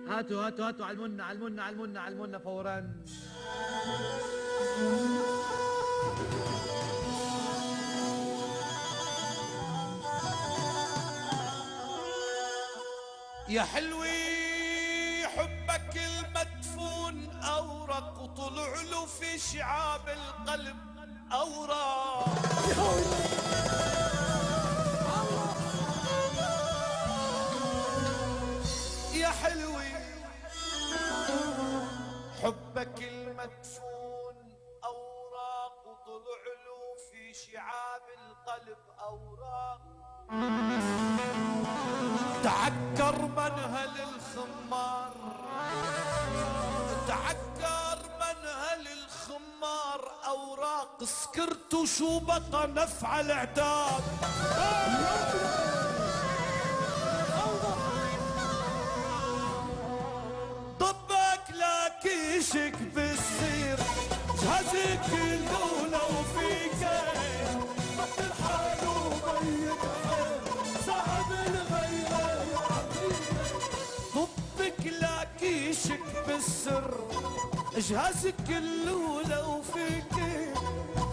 هاتوا علمونا فورا. يا حلوي حبك المدفون أورق وطلع له في شعاب القلب أوراق. يا حلوي حبك المدفون أوراق وطلع له في شعاب القلب أوراق. تعكر منهل الخمار، تعكر منهل الخمار أوراق سكرت وشو بقى نفع العتاب. طبك لا كيشك بالسير جهزك اللولة وفيك بطل حاله بيك حيل صعب الغيرة يعطيك. طبك لا كيشك بالسر جهزك اللولة وفيك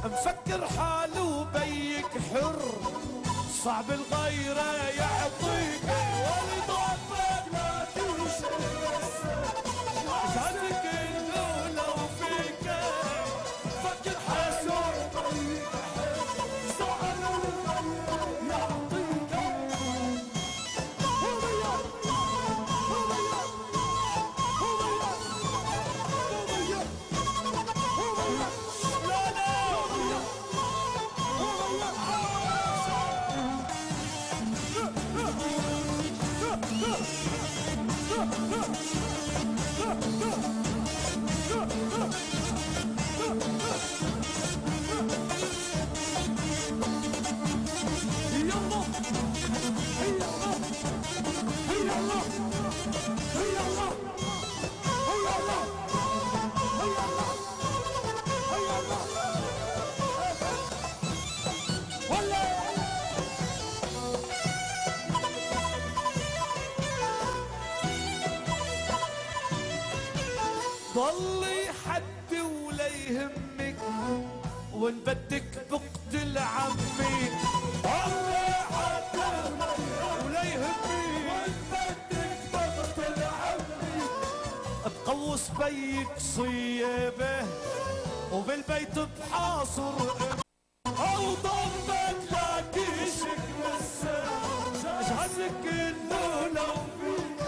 مفكر حاله بيك حر صعب الغيرة يعطيك. ولطبك لا كيشك بالسر جهزك اللولة وفيك فكر حاله بيك حر صعب الغيرة يعطيك. ضلي حد ولا يهمك وان بدك بقتل عمي. ضلي حد ولا يهمك وان بدك بقتل عمي. بقوس بيك صيبه وبالبيت بحاصر او ضمك لا كيشك مسا جهزك انه لو فيك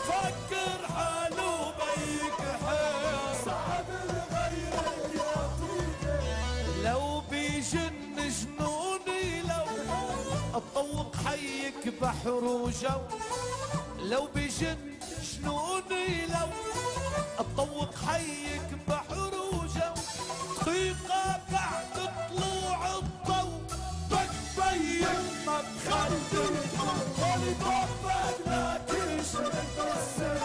فكر حاله بيك حيل صعب الغير يعطيك. لو بي بحر وجو لو بجن جنوني لو اطوق حيك بحر وجو دقيقة بعد طلوع الضو بتبين ما تخلي خلي ضبك لا تشرب السر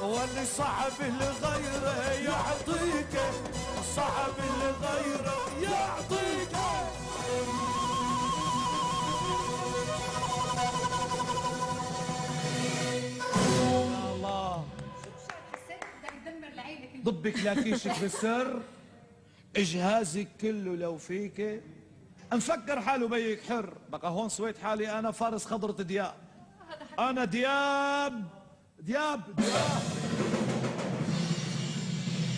واللي صعب لغيره يعطيك صعب لغيره يعطيك يا الله ضبك لاكيشك بالسر اجهازك كله لو فيك مفكر حاله بيك حر بقى هون سويت حالي انا فارس خضرة دياب انا دياب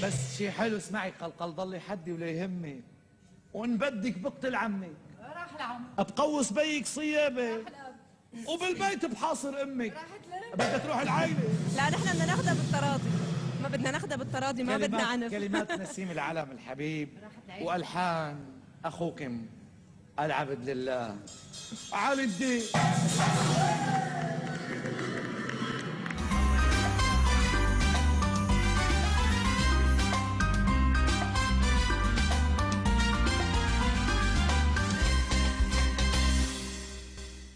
بس شي حلو اسمعي قلقل ضلي حدي ولا يهمك وان بدك بقتل عمك راح لعم بقوس بيك صيابه وبالبيت بحاصر امك بدها تروح العائله لا نحن بدنا ناخذها بالتراضي، ما بدنا ناخذها بالتراضي، ما بدنا عنف. كلمات نسيم العلم الحبيب والحان اخوكم العبد لله علي الدين.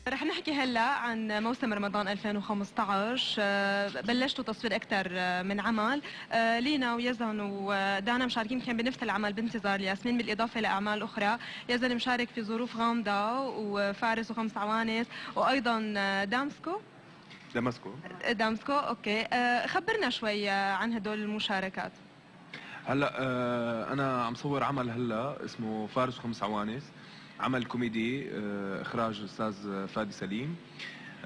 رح نحكي هلا عن موسم رمضان 2015. بلشتوا تصوير اكثر من عمل. لينا ويزن ودانا مشاركين كان بنفس العمل بانتظار ياسمين، بالاضافه لاعمال اخرى. يزن مشارك في ظروف غامضه وفارس وخمس عوانس، وايضا دامسكو. اوكي، خبرنا شوي عن هدول المشاركات. هلا انا عم صور عمل هلا اسمه فارس وخمس عوانس، عمل كوميدي اخراج الاستاذ فادي سليم،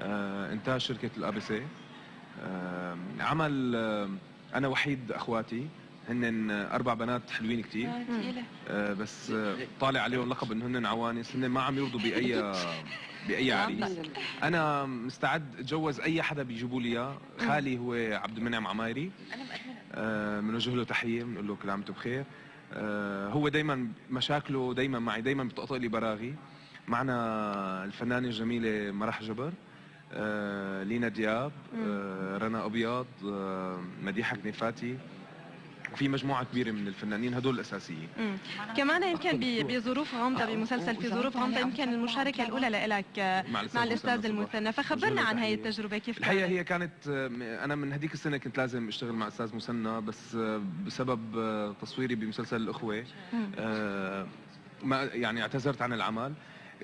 انتاج شركه الابسي. عمل انا وحيد اخواتي، هن 4 بنات حلوين كتير، بس طالع عليهم لقب انه هن عوانس، هن ما عم يرضوا باي عريس. انا مستعد اتجوز اي حدا بيجيبوا لي اياه. خالي هو عبد المنعم عمايري، بنوجه له تحيه، بنقول له كل عام وانتم بخير. هو دايما مشاكله دايما معي، دايما بتقطع لي براغي. معنا الفنانه الجميله مرح جبر، لينا دياب، رنا ابيض، مديحه كنيفاتي، وفي مجموعه كبيره من الفنانين هدول الاساسيين. كمان يمكن بظروف غامضه، بمسلسل في ظروف غامضه، يمكن المشاركه الاولى لك مع الاستاذ المثنى، فخبرنا عن هي التجربه كيف الحقيقه هي كانت. انا من هذيك السنه كنت لازم اشتغل مع استاذ مثنى، بس بسبب تصويري بمسلسل الاخوه ما يعني اعتذرت عن العمل.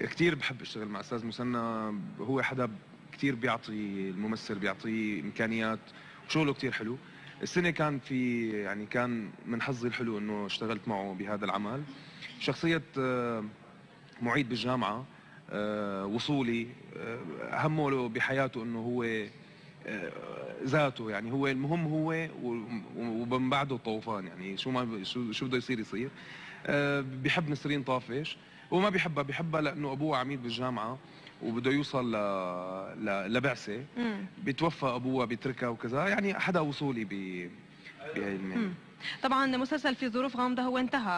كثير بحب اشتغل مع استاذ مثنى، هو حدا كثير بيعطي الممثل، بيعطيه امكانيات، وشغله كثير حلو. السنة كان من حظي الحلو انه اشتغلت معه بهذا العمل. شخصية معيد بالجامعة، وصولي، همه بحياته انه هو ذاته، يعني هو المهم هو، ومن بعده طوفان، يعني شو بده يصير. بيحب نسرين طافش، هو ما بيحبها لانه ابوه عميد بالجامعة وبده يوصل لبعثه، بيتوفى ابوها بيتركها وكذا، يعني حدا وصولي بهي المهنه. طبعا مسلسل في ظروف غامضه هو انتهى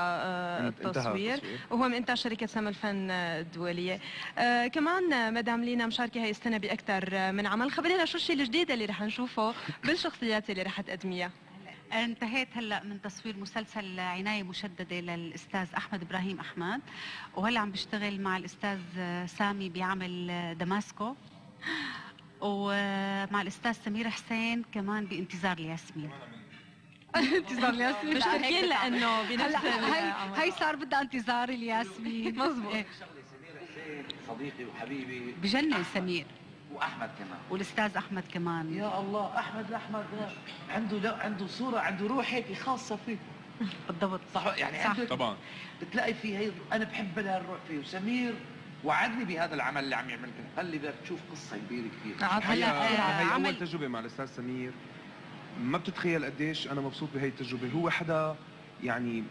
التصوير، وهو من انتاج شركه سما الفن الدوليه. كمان مدام لينا مشاركه هي السنه باكثر من عمل، خبرينا شو الشيء الجديد اللي رح نشوفه بالشخصيات اللي رح تقدميها. انتهيت هلا من تصوير مسلسل عناية مشددة للأستاذ أحمد إبراهيم أحمد، وهلا عم بشتغل مع الأستاذ سامي بعمل دماسكو، ومع الأستاذ سمير حسين كمان بانتظار الياسمين. انتظار الياسمين مشتركين لأنه بنفس هي صار بدها انتظار الياسمين. مظبوط. سمير حسين صديقي وحبيبي، بجنن سمير، واحمد كمان، والاستاذ احمد كمان. يا الله، احمد عنده صوره، عنده روح هيك خاصه فيه. بالضبط، صح، يعني صح. طبعا بتلاقي فيه هي، انا بحب لها الروح فيه. وسمير وعدني بهذا العمل اللي عم يعمل، قال لي بدك تشوف قصه كبيره كثير. هي اول تجربه مع الاستاذ سمير، ما بتتخيل قديش انا مبسوط بهي التجربه. هو حدا يعني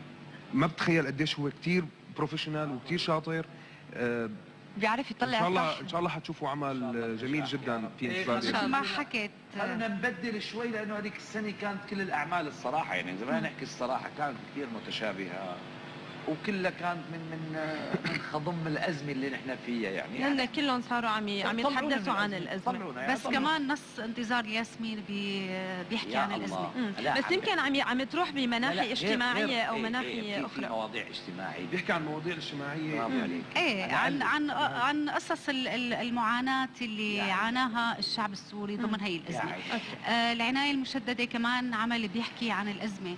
ما بتخيل قديش هو كثير بروفيشنال وكثير شاطر. بيعرف ان يطلع شاء الله الصح. ان شاء الله حتشوفوا عمل جميل جدا في إيه، انتظار إن شاء ديالكم. ما حكيت خلينا نبدل شوي لانه هذيك السنه كانت كل الاعمال الصراحه يعني زمان نحكي الصراحه كانت كثير متشابهه وكلها كانت من خضم الازمه اللي نحن فيها يعني لان كلهم صاروا عم يتحدثوا عن الازمه. طلعونا بس كمان نص انتظار ياسمين بيحكي يا عن الله. الازمه. لا، بس يمكن عم تروح لا، بمناحي غير- اجتماعيه او إيه، مناحي في اخرى. مواضيع اجتماعيه بيحكي عن المواضيع الاجتماعيه. برافو عليك. ايه أنا عن عندي- عن قصص المعاناه اللي يعني. عاناها الشعب السوري ضمن هي الازمه. يعني. العنايه المشدده كمان عمل بيحكي عن الازمه،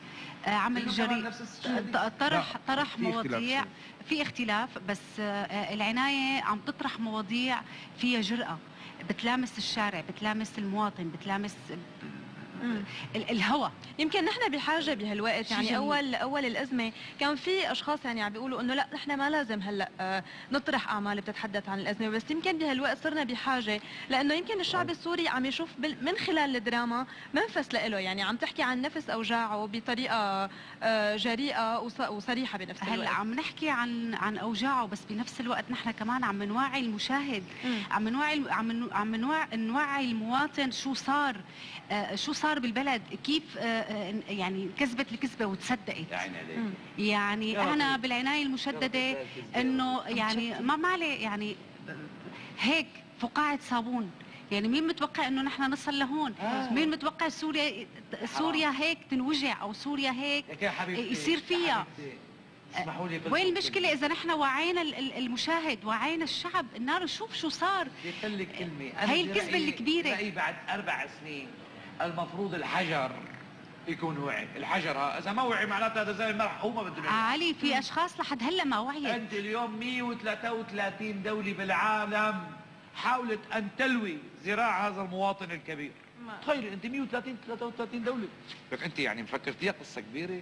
عمل كله كمان جريء، نفس الشيء. طرح في اختلاف مواضيع، شوي. في اختلاف، بس العنايه عم تطرح مواضيع فيها جرأة، بتلامس الشارع، بتلامس المواطن، بتلامس الهوى. يمكن نحن بحاجه بهالوقت شي يعني جميل. اول الازمه كان في اشخاص يعني عم بيقولوا انه لا نحن ما لازم هلا نطرح اعمال بتتحدث عن الازمه، بس يمكن بهالوقت صرنا بحاجه لانه يمكن الشعب السوري عم يشوف من خلال الدراما منفس له، يعني عم تحكي عن نفس اوجاعه بطريقه جريئه وصريحه بنفس الوقت. هلا عم نحكي عن اوجاعه، بس بنفس الوقت نحن كمان عم نوعي المشاهد، عم نوعي المواطن شو صار بالبلد، كيف يعني كذبت الكذبه وتصدقت. يا عيني عليك. يعني يا احنا رب. بالعنايه المشدده انه يعني ما عليه يعني هيك فقاعه صابون. يعني مين متوقع انه نحن نصل لهون؟ مين متوقع سوريا هيك تنوجع، او سوريا هيك لك يا حبيبتي يصير فيها؟ حبيبتي، اسمحوا لي بس وين المشكله اذا نحن وعينا المشاهد، وعينا الشعب، النار شوف شو صار. بدي لك كلمه هي الكذبة الكبيرة. رأيي بعد 4 سنين المفروض الحجر يكون وعي. الحجر اذا ما وعي معناتها هذا زي المرح هو ما بده يعمل. علي في اشخاص لحد هلا ما وعيت. انت اليوم 133 دوله بالعالم حاولت ان تلوي ذراع هذا المواطن الكبير. تخيلي انت 133 دوله، لك انت يعني مفكرتيها قصه كبيره؟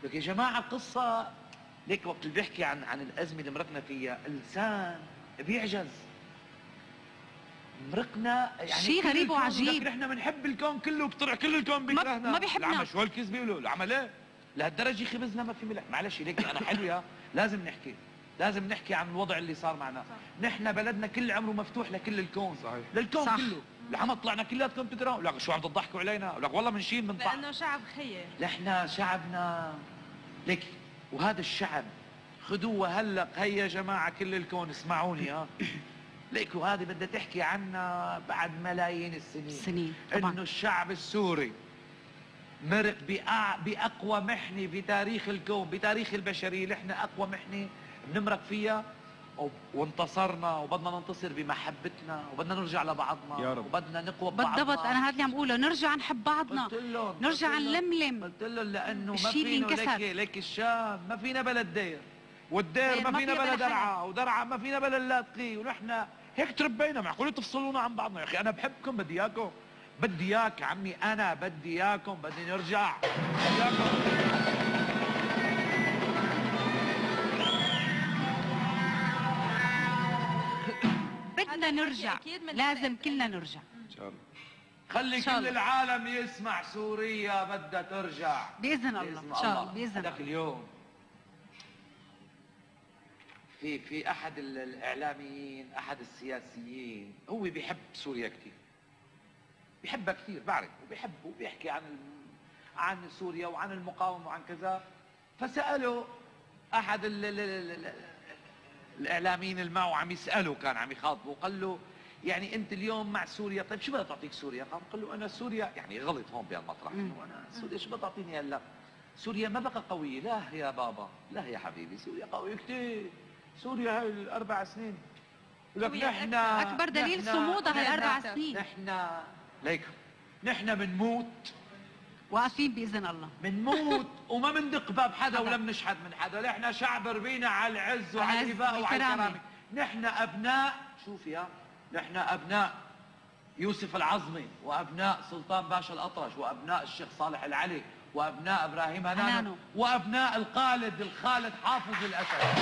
لك يا جماعه قصه ليك وقت اللي بيحكي عن الازمه اللي مرقنا فيها اللسان بيعجز. مرقنا يعني شيء كل غريب الكون، وعجيب. لك نحن بنحب الكون كله، بطلع كل الكون بيكرهنا. ما بيحبنا. العمى شو هالكذب بيقولوا العمى ليه؟ لهالدرجه خبزنا ما في ملح. معلش ليك انا حلوه لازم نحكي عن الوضع اللي صار معنا. نحن بلدنا كل عمره مفتوح لكل الكون. صحيح. للكون صح. كله. العمى طلعنا كلياتكم تكرهوا، لك شو عم تضحكوا علينا؟ لك والله بنشيل من طعم. لانه شعب خير. نحن شعبنا لك، وهذا الشعب خذوه هلا. هي يا جماعه كل الكون اسمعوني لك، وهذه بدها تحكي عنا بعد ملايين السنين طبعا. انه الشعب السوري مرق باقوى محنه بتاريخ الكون، بتاريخ البشريه. نحن اقوى محنه بنمرق فيها وانتصرنا، وبدنا ننتصر بمحبتنا، وبدنا نرجع لبعضنا يا رب. وبدنا نقوى ببعضنا. بالضبط، انا هذا اللي عم اقوله، نرجع نحب بعضنا، نرجع نلملم قلت لهم لانه ما الشيء اللي فينا انكسر. لك الشام ما فينا بلد دير، والدير دير ما ما فينا فيها بلد بلا حدا. درعا، ودرعا ما فينا بلد لاذقي، ونحن هيك تربينا. معقول تفصلونا عن بعضنا؟ يا اخي انا بحبكم، بدي اياكم، بدي اياك عمي، انا بدي اياكم، بدي نرجع، بدي اياكم. بدنا نرجع، أكيد من لازم الحلقة. كلنا نرجع ان شاء الله. خلي إن شاء كل الله. العالم يسمع سوريا بدها ترجع باذن الله. ان شاء الله باذن هذاك الله. اليوم في احد الاعلاميين، احد السياسيين، هو بيحب سوريا كثير، بيحبها كثير بعرف، وبيحب وبيحكي عن سوريا وعن المقاومه وعن كذا. فساله احد الاعلاميين اللي معه عم يساله، كان عم يخاطبه، قال له يعني انت اليوم مع سوريا، طيب شو بدها تعطيك سوريا؟ قال له انا سوريا، يعني غلط هون بهالمطرح، انه انا سوريا شو بدها تعطيني هلا؟ سوريا ما بقى قويه. لا يا بابا، لا يا حبيبي، سوريا قويه كثير. سوريا هاي ال4 سنين لك نحن اكبر دليل صمودها هي 4 سنين. نحن ليكم، نحن بنموت، واقفين باذن الله. بنموت وما بندق باب حدا ولا بنشحد من حدا. نحن شعب ربينا على العز وعلى العز الإباء وعلى والكرامة. الكرامة. نحن أبناء، شوفي نحن أبناء يوسف العظمي، وأبناء سلطان باشا الأطرش، وأبناء الشيخ صالح العلي، وأبناء إبراهيم هنانو، وأبناء الخالد حافظ الأسد.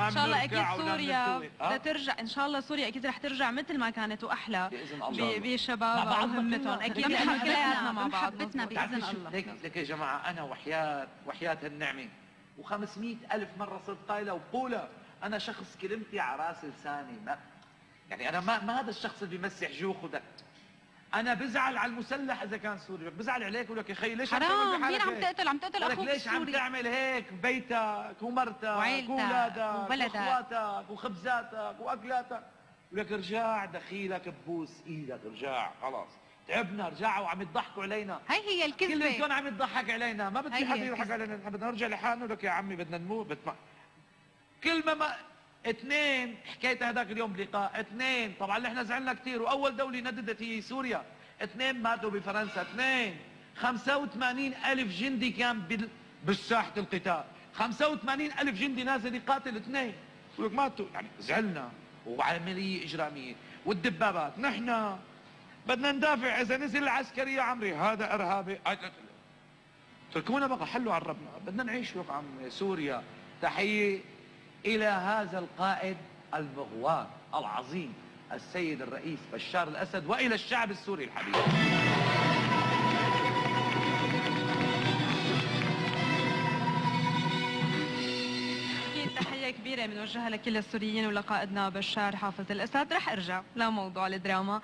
ان شاء الله اكيد سوريا بدها ترجع، ان شاء الله سوريا اكيد رح ترجع مثل ما كانت واحلى باذن الله بشبابها وهمتهم، اكيد نحن كلياتنا مع بعض بمحبتنا باذن الله. لك يا جماعه انا وحياه هالنعمه و500 ألف مره صرت قايله وبقولها، انا شخص كلمتي على راس لساني، ما يعني انا ما هذا الشخص اللي بيمسح جوخه ده. انا بزعل على المسلح اذا كان سوري، بزعل عليك بقول لك يا اخي ليش حرام، مين عم تقتل؟ عم تقتل لك اخوك ليش عم السوري تعمل هيك ببيتك ومرتك وعيلتك واولادك وبلدك واخواتك وخبزاتك واكلاتك؟ ولك ارجع دخيلك ببوس ايدك، ارجع خلاص تعبنا، رجعوا وعم يضحكوا علينا. هي الكذبه كلهم عم يضحك علينا، ما بدي هي حدا يضحك الكذبة. علينا، نحن بدنا نرجع لحالنا. لك يا عمي بدنا نموت كلمة ما اثنين حكيتها هذاك اليوم بلقاء، اثنين طبعا نحن زعلنا كثير، واول دولة نددت هي سوريا، اثنين ماتوا بفرنسا، اثنين 85 ألف جندي كان بالساحة القتال، 85 ألف جندي نازل يقاتل، اثنين يقول لك ماتوا، يعني زعلنا وعملية إجرامية والدبابات. نحن بدنا ندافع، إذا نزل العسكرية عمري هذا إرهابي، اتركونا بقى، حلوا عن ربنا، بدنا نعيش لك عم سوريا. تحية إلى هذا القائد المغوار العظيم السيد الرئيس بشار الأسد، وإلى الشعب السوري الحبيب. اكيد تحيه كبيره بنوجهها لكل السوريين ولقائدنا بشار حافظ الاسد. رح ارجع لموضوع الدراما،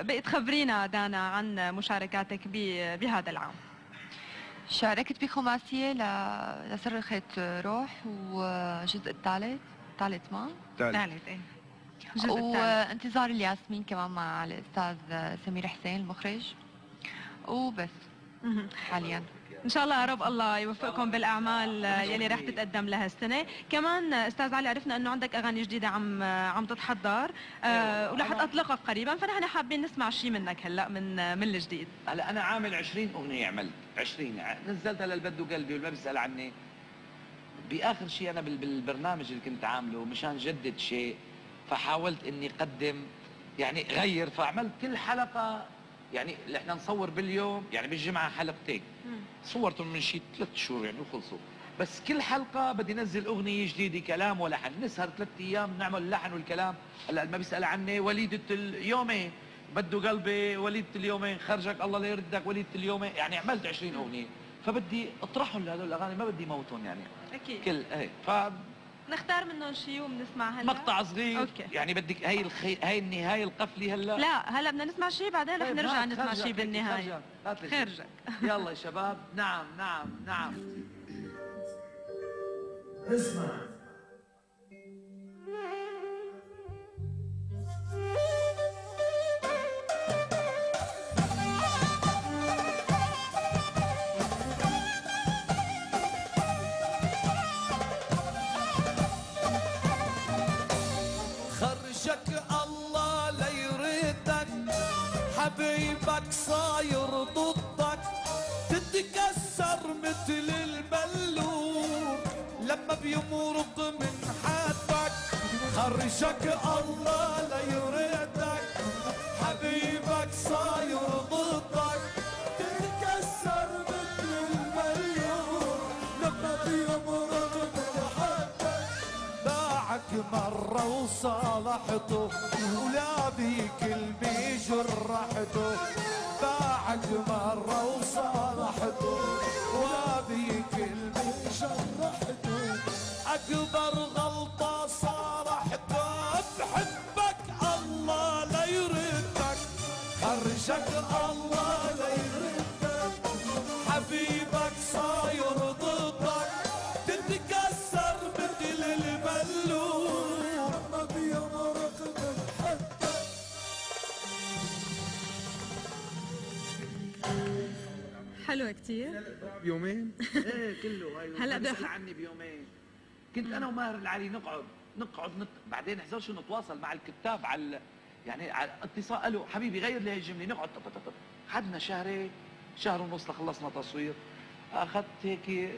بقيت خبرينا دانا عن مشاركاتك بهذا العام. شاركت بخماسية لصرخة روح والجزء الثالث ما؟ ثالث ايه، الجزء الثالث. وانتظار الياسمين كمان مع الأستاذ سمير حسين المخرج، وبس حاليا. ان شاء الله يا رب الله يوفقكم بالاعمال يلي رح تتقدم لها السنه. كمان استاذ علي عرفنا انه عندك اغاني جديده عم تتحضر، ورح تطلقها قريبا، فنحن حابين نسمع شيء منك هلا من الجديد. هلا انا عامل 20 اغنيه، عملت 20 نزلتها للبدو قلبي والما بيسال عني. باخر شيء انا بالبرنامج اللي كنت عامله مشان جدد شيء، فحاولت اني اقدم يعني غير، فعملت كل حلقه يعني اللي احنا نصور باليوم، يعني بالجمعه حلقتين صورتهم من شيء 3 شهور يعني وخلصوا، بس كل حلقه بدي انزل اغنيه جديده كلام ولحن، نسهر 3 ايام نعمل اللحن والكلام. هلا ما بيسال عني وليده اليومين، بده قلبي وليده اليومين، خرجك الله لا يردك وليده اليومين، يعني عملت 20 اغنيه، فبدي اطرحهم لهدول الاغاني، ما بدي موتهم يعني اكيد كل هيك. نختار منهم شيء وبنسمع هلا مقطع صغير أوكي. يعني بدك هي النهايه القفله هلا؟ لا هلا بدنا نسمع شيء بعدين رح طيب نرجع هات نسمع خرجك، شيء بالنهايه. هات لي شيء. خرجك. يلا يا شباب. نعم نعم نعم. اسمع. خرجك الله لا يردك، حبيبك صاير ضدك، تتكسر مثل البلور لما بيمرق من حدك. خرجك الله لا يردك، حبيبك صاير ضدك، تتكسر مثل البلور لما بيمرق من حدك. باعك مرة وصالحته ولا بكلمة جرحته، باعك مرة وصالحته ولا بكلمة جرحته. أكبر غلطة صالحته، بحبك الله لا يردك، خرجك الله لا يردك، حبيبك صاير ضدك، تتكسر مثل البلور ما بيمرق من حدك. حلوة كتير. يومين ايه كله هاي. هلا بدي بيسأل عني بيومين. كنت انا وماهر العلي نقعد بعدين احذر شو نتواصل مع الكتاب على يعني على اتصال، قالوا حبيبي غير لي هي الجمله، نقعد خدنا شهر ونص لخلصنا تصوير. اخذت هيك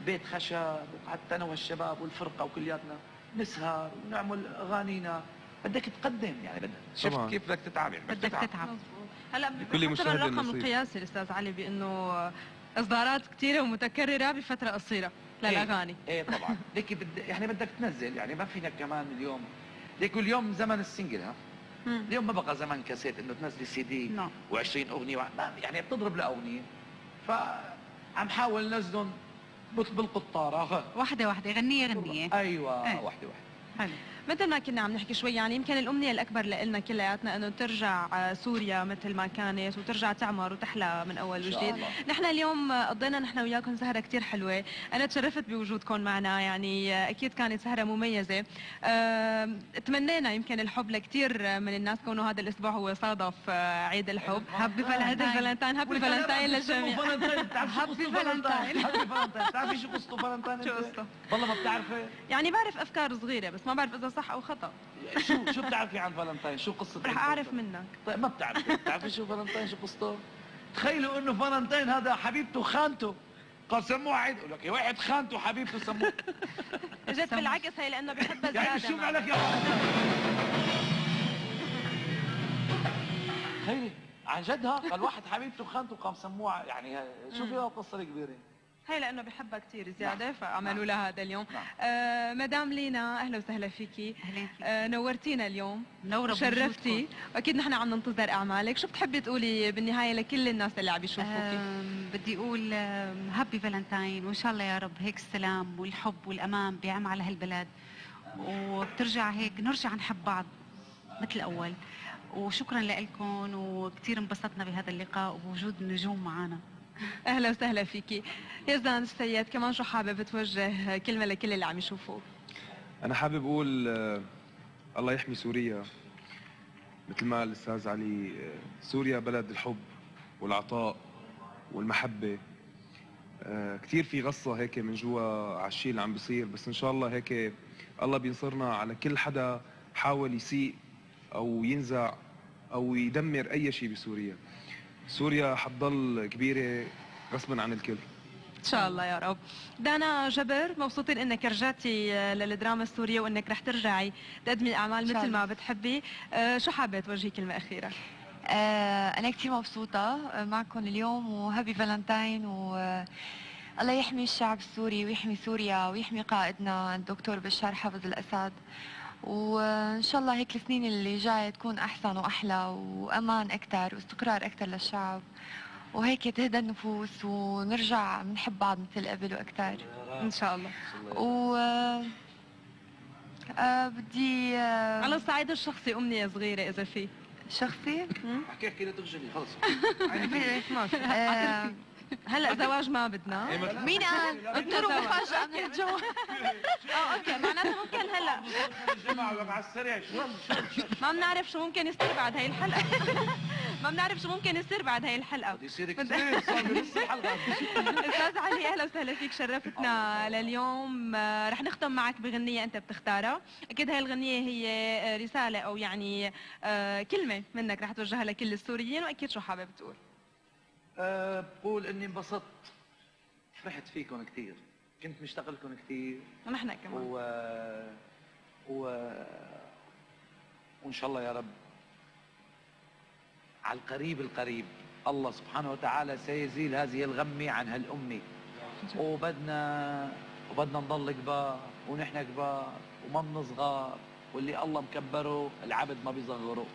بيت خشب وقعدت انا والشباب والفرقه وكلياتنا نسهر ونعمل اغانينا. بدك تقدم يعني بدك شفت كيف بدك تتعب يعني بدك تتعب. هلا كل بحسب مشاهد الرقم نصيب. القياسي الاستاذ علي بانه اصدارات كثيره ومتكرره بفتره قصيره. للاغاني. ايه طبعا. ليكي يعني بدك تنزل، يعني ما فينا كمان اليوم، ليكي اليوم زمن السنجل ها. اليوم ما بقى زمن كاسيت انه تنزلي سي دي نعم. و20 اغنيه يعني بتضرب لاغنيه. فعم حاول نزلهم بالقطاره. واحدة واحدة، غنية غنية. ايوه إيه. واحده واحده. حلو. مثل ما كنا عم نحكي شوي، يعني يمكن الأمنية الأكبر لنا كلياتنا إنه ترجع سوريا مثل ما كانت وترجع تعمر وتحلى من أول إن شاء وجديد. الله. نحن اليوم قضينا نحن وياكم سهرة كتير حلوة، أنا تشرفت بوجودكم معنا، يعني أكيد كانت سهرة مميزة. تمنينا يمكن الحب لكتير من الناس، كونه هذا الأسبوع هو صادف عيد الحب. هابي عيد الفالنتاين، هابي فالنتاين للجميع. هابي فالنتاين. هابي فالنتاين. بتعرفي شو قصته فالنتاين؟ شو قصته؟ والله ما بتعرفي؟ يعني بعرف أفكار صغيرة بس ما بعرف إذا صح أو خطأ. شو بتعرفي عن فالنتاين؟ شو قصة؟ رح أعرف منك. طيب ما بتعرفي شو فالنتاين؟ شو قصته؟ تخيلوا انه فالنتين هذا حبيبته خانته، قال سموه عيد، يقول لك يا واحد خانته حبيبته سموه. جت بالعكس هي لأنه بحبها زيادة. يعني شو معنا. عليك يا فالنتين؟ تخيلي عن جدها، قال واحد حبيبته خانته قام سموه، يعني شوفي القصة الكبيرة. هي لانه بحبها كثير زياده نعم. فعملوا لها هذا اليوم. نعم. مدام لينا اهلا وسهلا فيكي. أهلين فيك. نورتينا اليوم، منورة شرفتي، بوجودكم. واكيد نحن عم ننتظر اعمالك. شو بتحبي تقولي بالنهايه لكل الناس اللي عم يشوفوكي؟ بدي اقول هابي فالنتاين، وان شاء الله يا رب هيك السلام والحب والامان بيعم على هالبلد، وبترجع هيك نرجع نحب بعض مثل الاول. وشكرا لكم، وكثير انبسطنا بهذا اللقاء وبوجود النجوم معنا. اهلا وسهلا فيكي. يزن السيد، كمان شو حابب توجه كلمه لكل اللي عم يشوفوك؟ انا حابب اقول الله يحمي سوريا. مثل ما قال الاستاذ علي، سوريا بلد الحب والعطاء والمحبه. كثير في غصه هيك من جوا على الشيء اللي عم بيصير، بس ان شاء الله هيك الله بينصرنا على كل حدا حاول يسيء او ينزع او يدمر اي شيء بسوريا. سوريا حتضل كبيره غصبا عن الكل. ان شاء الله يا رب. دانا جبر، مبسوطين انك رجعتي للدراما السوريه وانك رح ترجعي تقدمي الاعمال إن شاء مثل الله. ما بتحبي. شو حابه توجهي كلمه اخيره؟ أنا كتير مبسوطة معكم اليوم، وهابي فالنتاين، الله يحمي الشعب السوري ويحمي سوريا ويحمي قائدنا الدكتور بشار حافظ الأسد، وإن شاء الله هيك السنين اللي جاية تكون أحسن وأحلى وأمان أكتر واستقرار أكتر للشعب، وهيك تهدى النفوس ونرجع بنحب بعض مثل قبل وأكتر ان شاء الله. و بدي على الصعيد الشخصي امنيه صغيره اذا في. شخصي احكي لا تغجلي خلص. هلا زواج ما بدنا. مين قال؟ انطروا مفاجأة من الجو. اوكي، معناته ممكن هلا الجماعة على السريع ما بنعرف شو ممكن يصير بعد هاي الحلقه. ما بنعرف شو ممكن يصير بعد هاي الحلقه. بده يصير كثير، صار بنص الحلقة. استاذ علي اهلا وسهلا فيك، شرفتنا لليوم. رح نختم معك بغنيه انت بتختارها، اكيد هاي الغنيه هي رساله او يعني كلمه منك رح توجهها لكل السوريين، واكيد شو حابب تقول؟ بقول اني انبسطت، فرحت فيكم كثير، كنت مشتاق لكم كثير، ونحن كمان. وان شاء الله يا رب على القريب القريب الله سبحانه وتعالى سيزيل هذه الغمة عن هالأمة، وبدنا نضل كبار ونحن كبار وما بنصغر، واللي الله مكبره العبد ما بيصغره،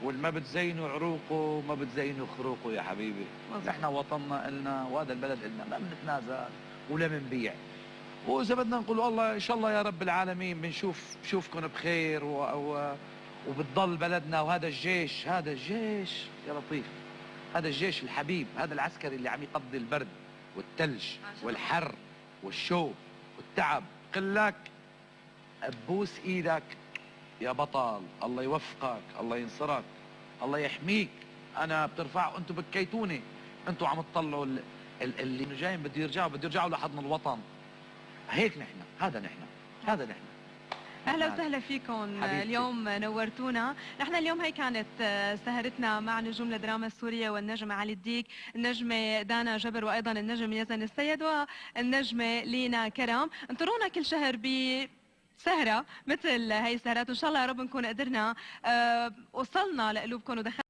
واللي ما بتزينوا عروقه ما بتزينوا خروقه يا حبيبي. نحن وطننا إلنا وهذا البلد إلنا، ما بنتنازل ولا بنبيع. وإذا بدنا نقول والله إن شاء الله يا رب العالمين بنشوفكم بخير وبتضل بلدنا، وهذا الجيش يا لطيف، هذا الجيش الحبيب، هذا العسكري اللي عم يقضي البرد والثلج والحر والشوب والتعب، قل لك ابوس ايدك يا بطل، الله يوفقك، الله ينصرك، الله يحميك. انا بترفعوا، انتم بكيتوني، انتم عم تطلعوا اللي جايين بده يرجعوا لحضن الوطن. هيك نحن، هذا نحن. اهلا وسهلا فيكم. حبيبتي. اليوم نورتونا. نحن اليوم هي كانت سهرتنا مع نجوم الدراما السوريه والنجمه علي الديك، النجمه دانا جبر، وايضا النجم يزن السيد، والنجمه لينا كرم. انطرونا كل شهر سهرة مثل هي السهرات، وان شاء الله يا رب نكون قدرنا وصلنا لقلوبكم ودخلنا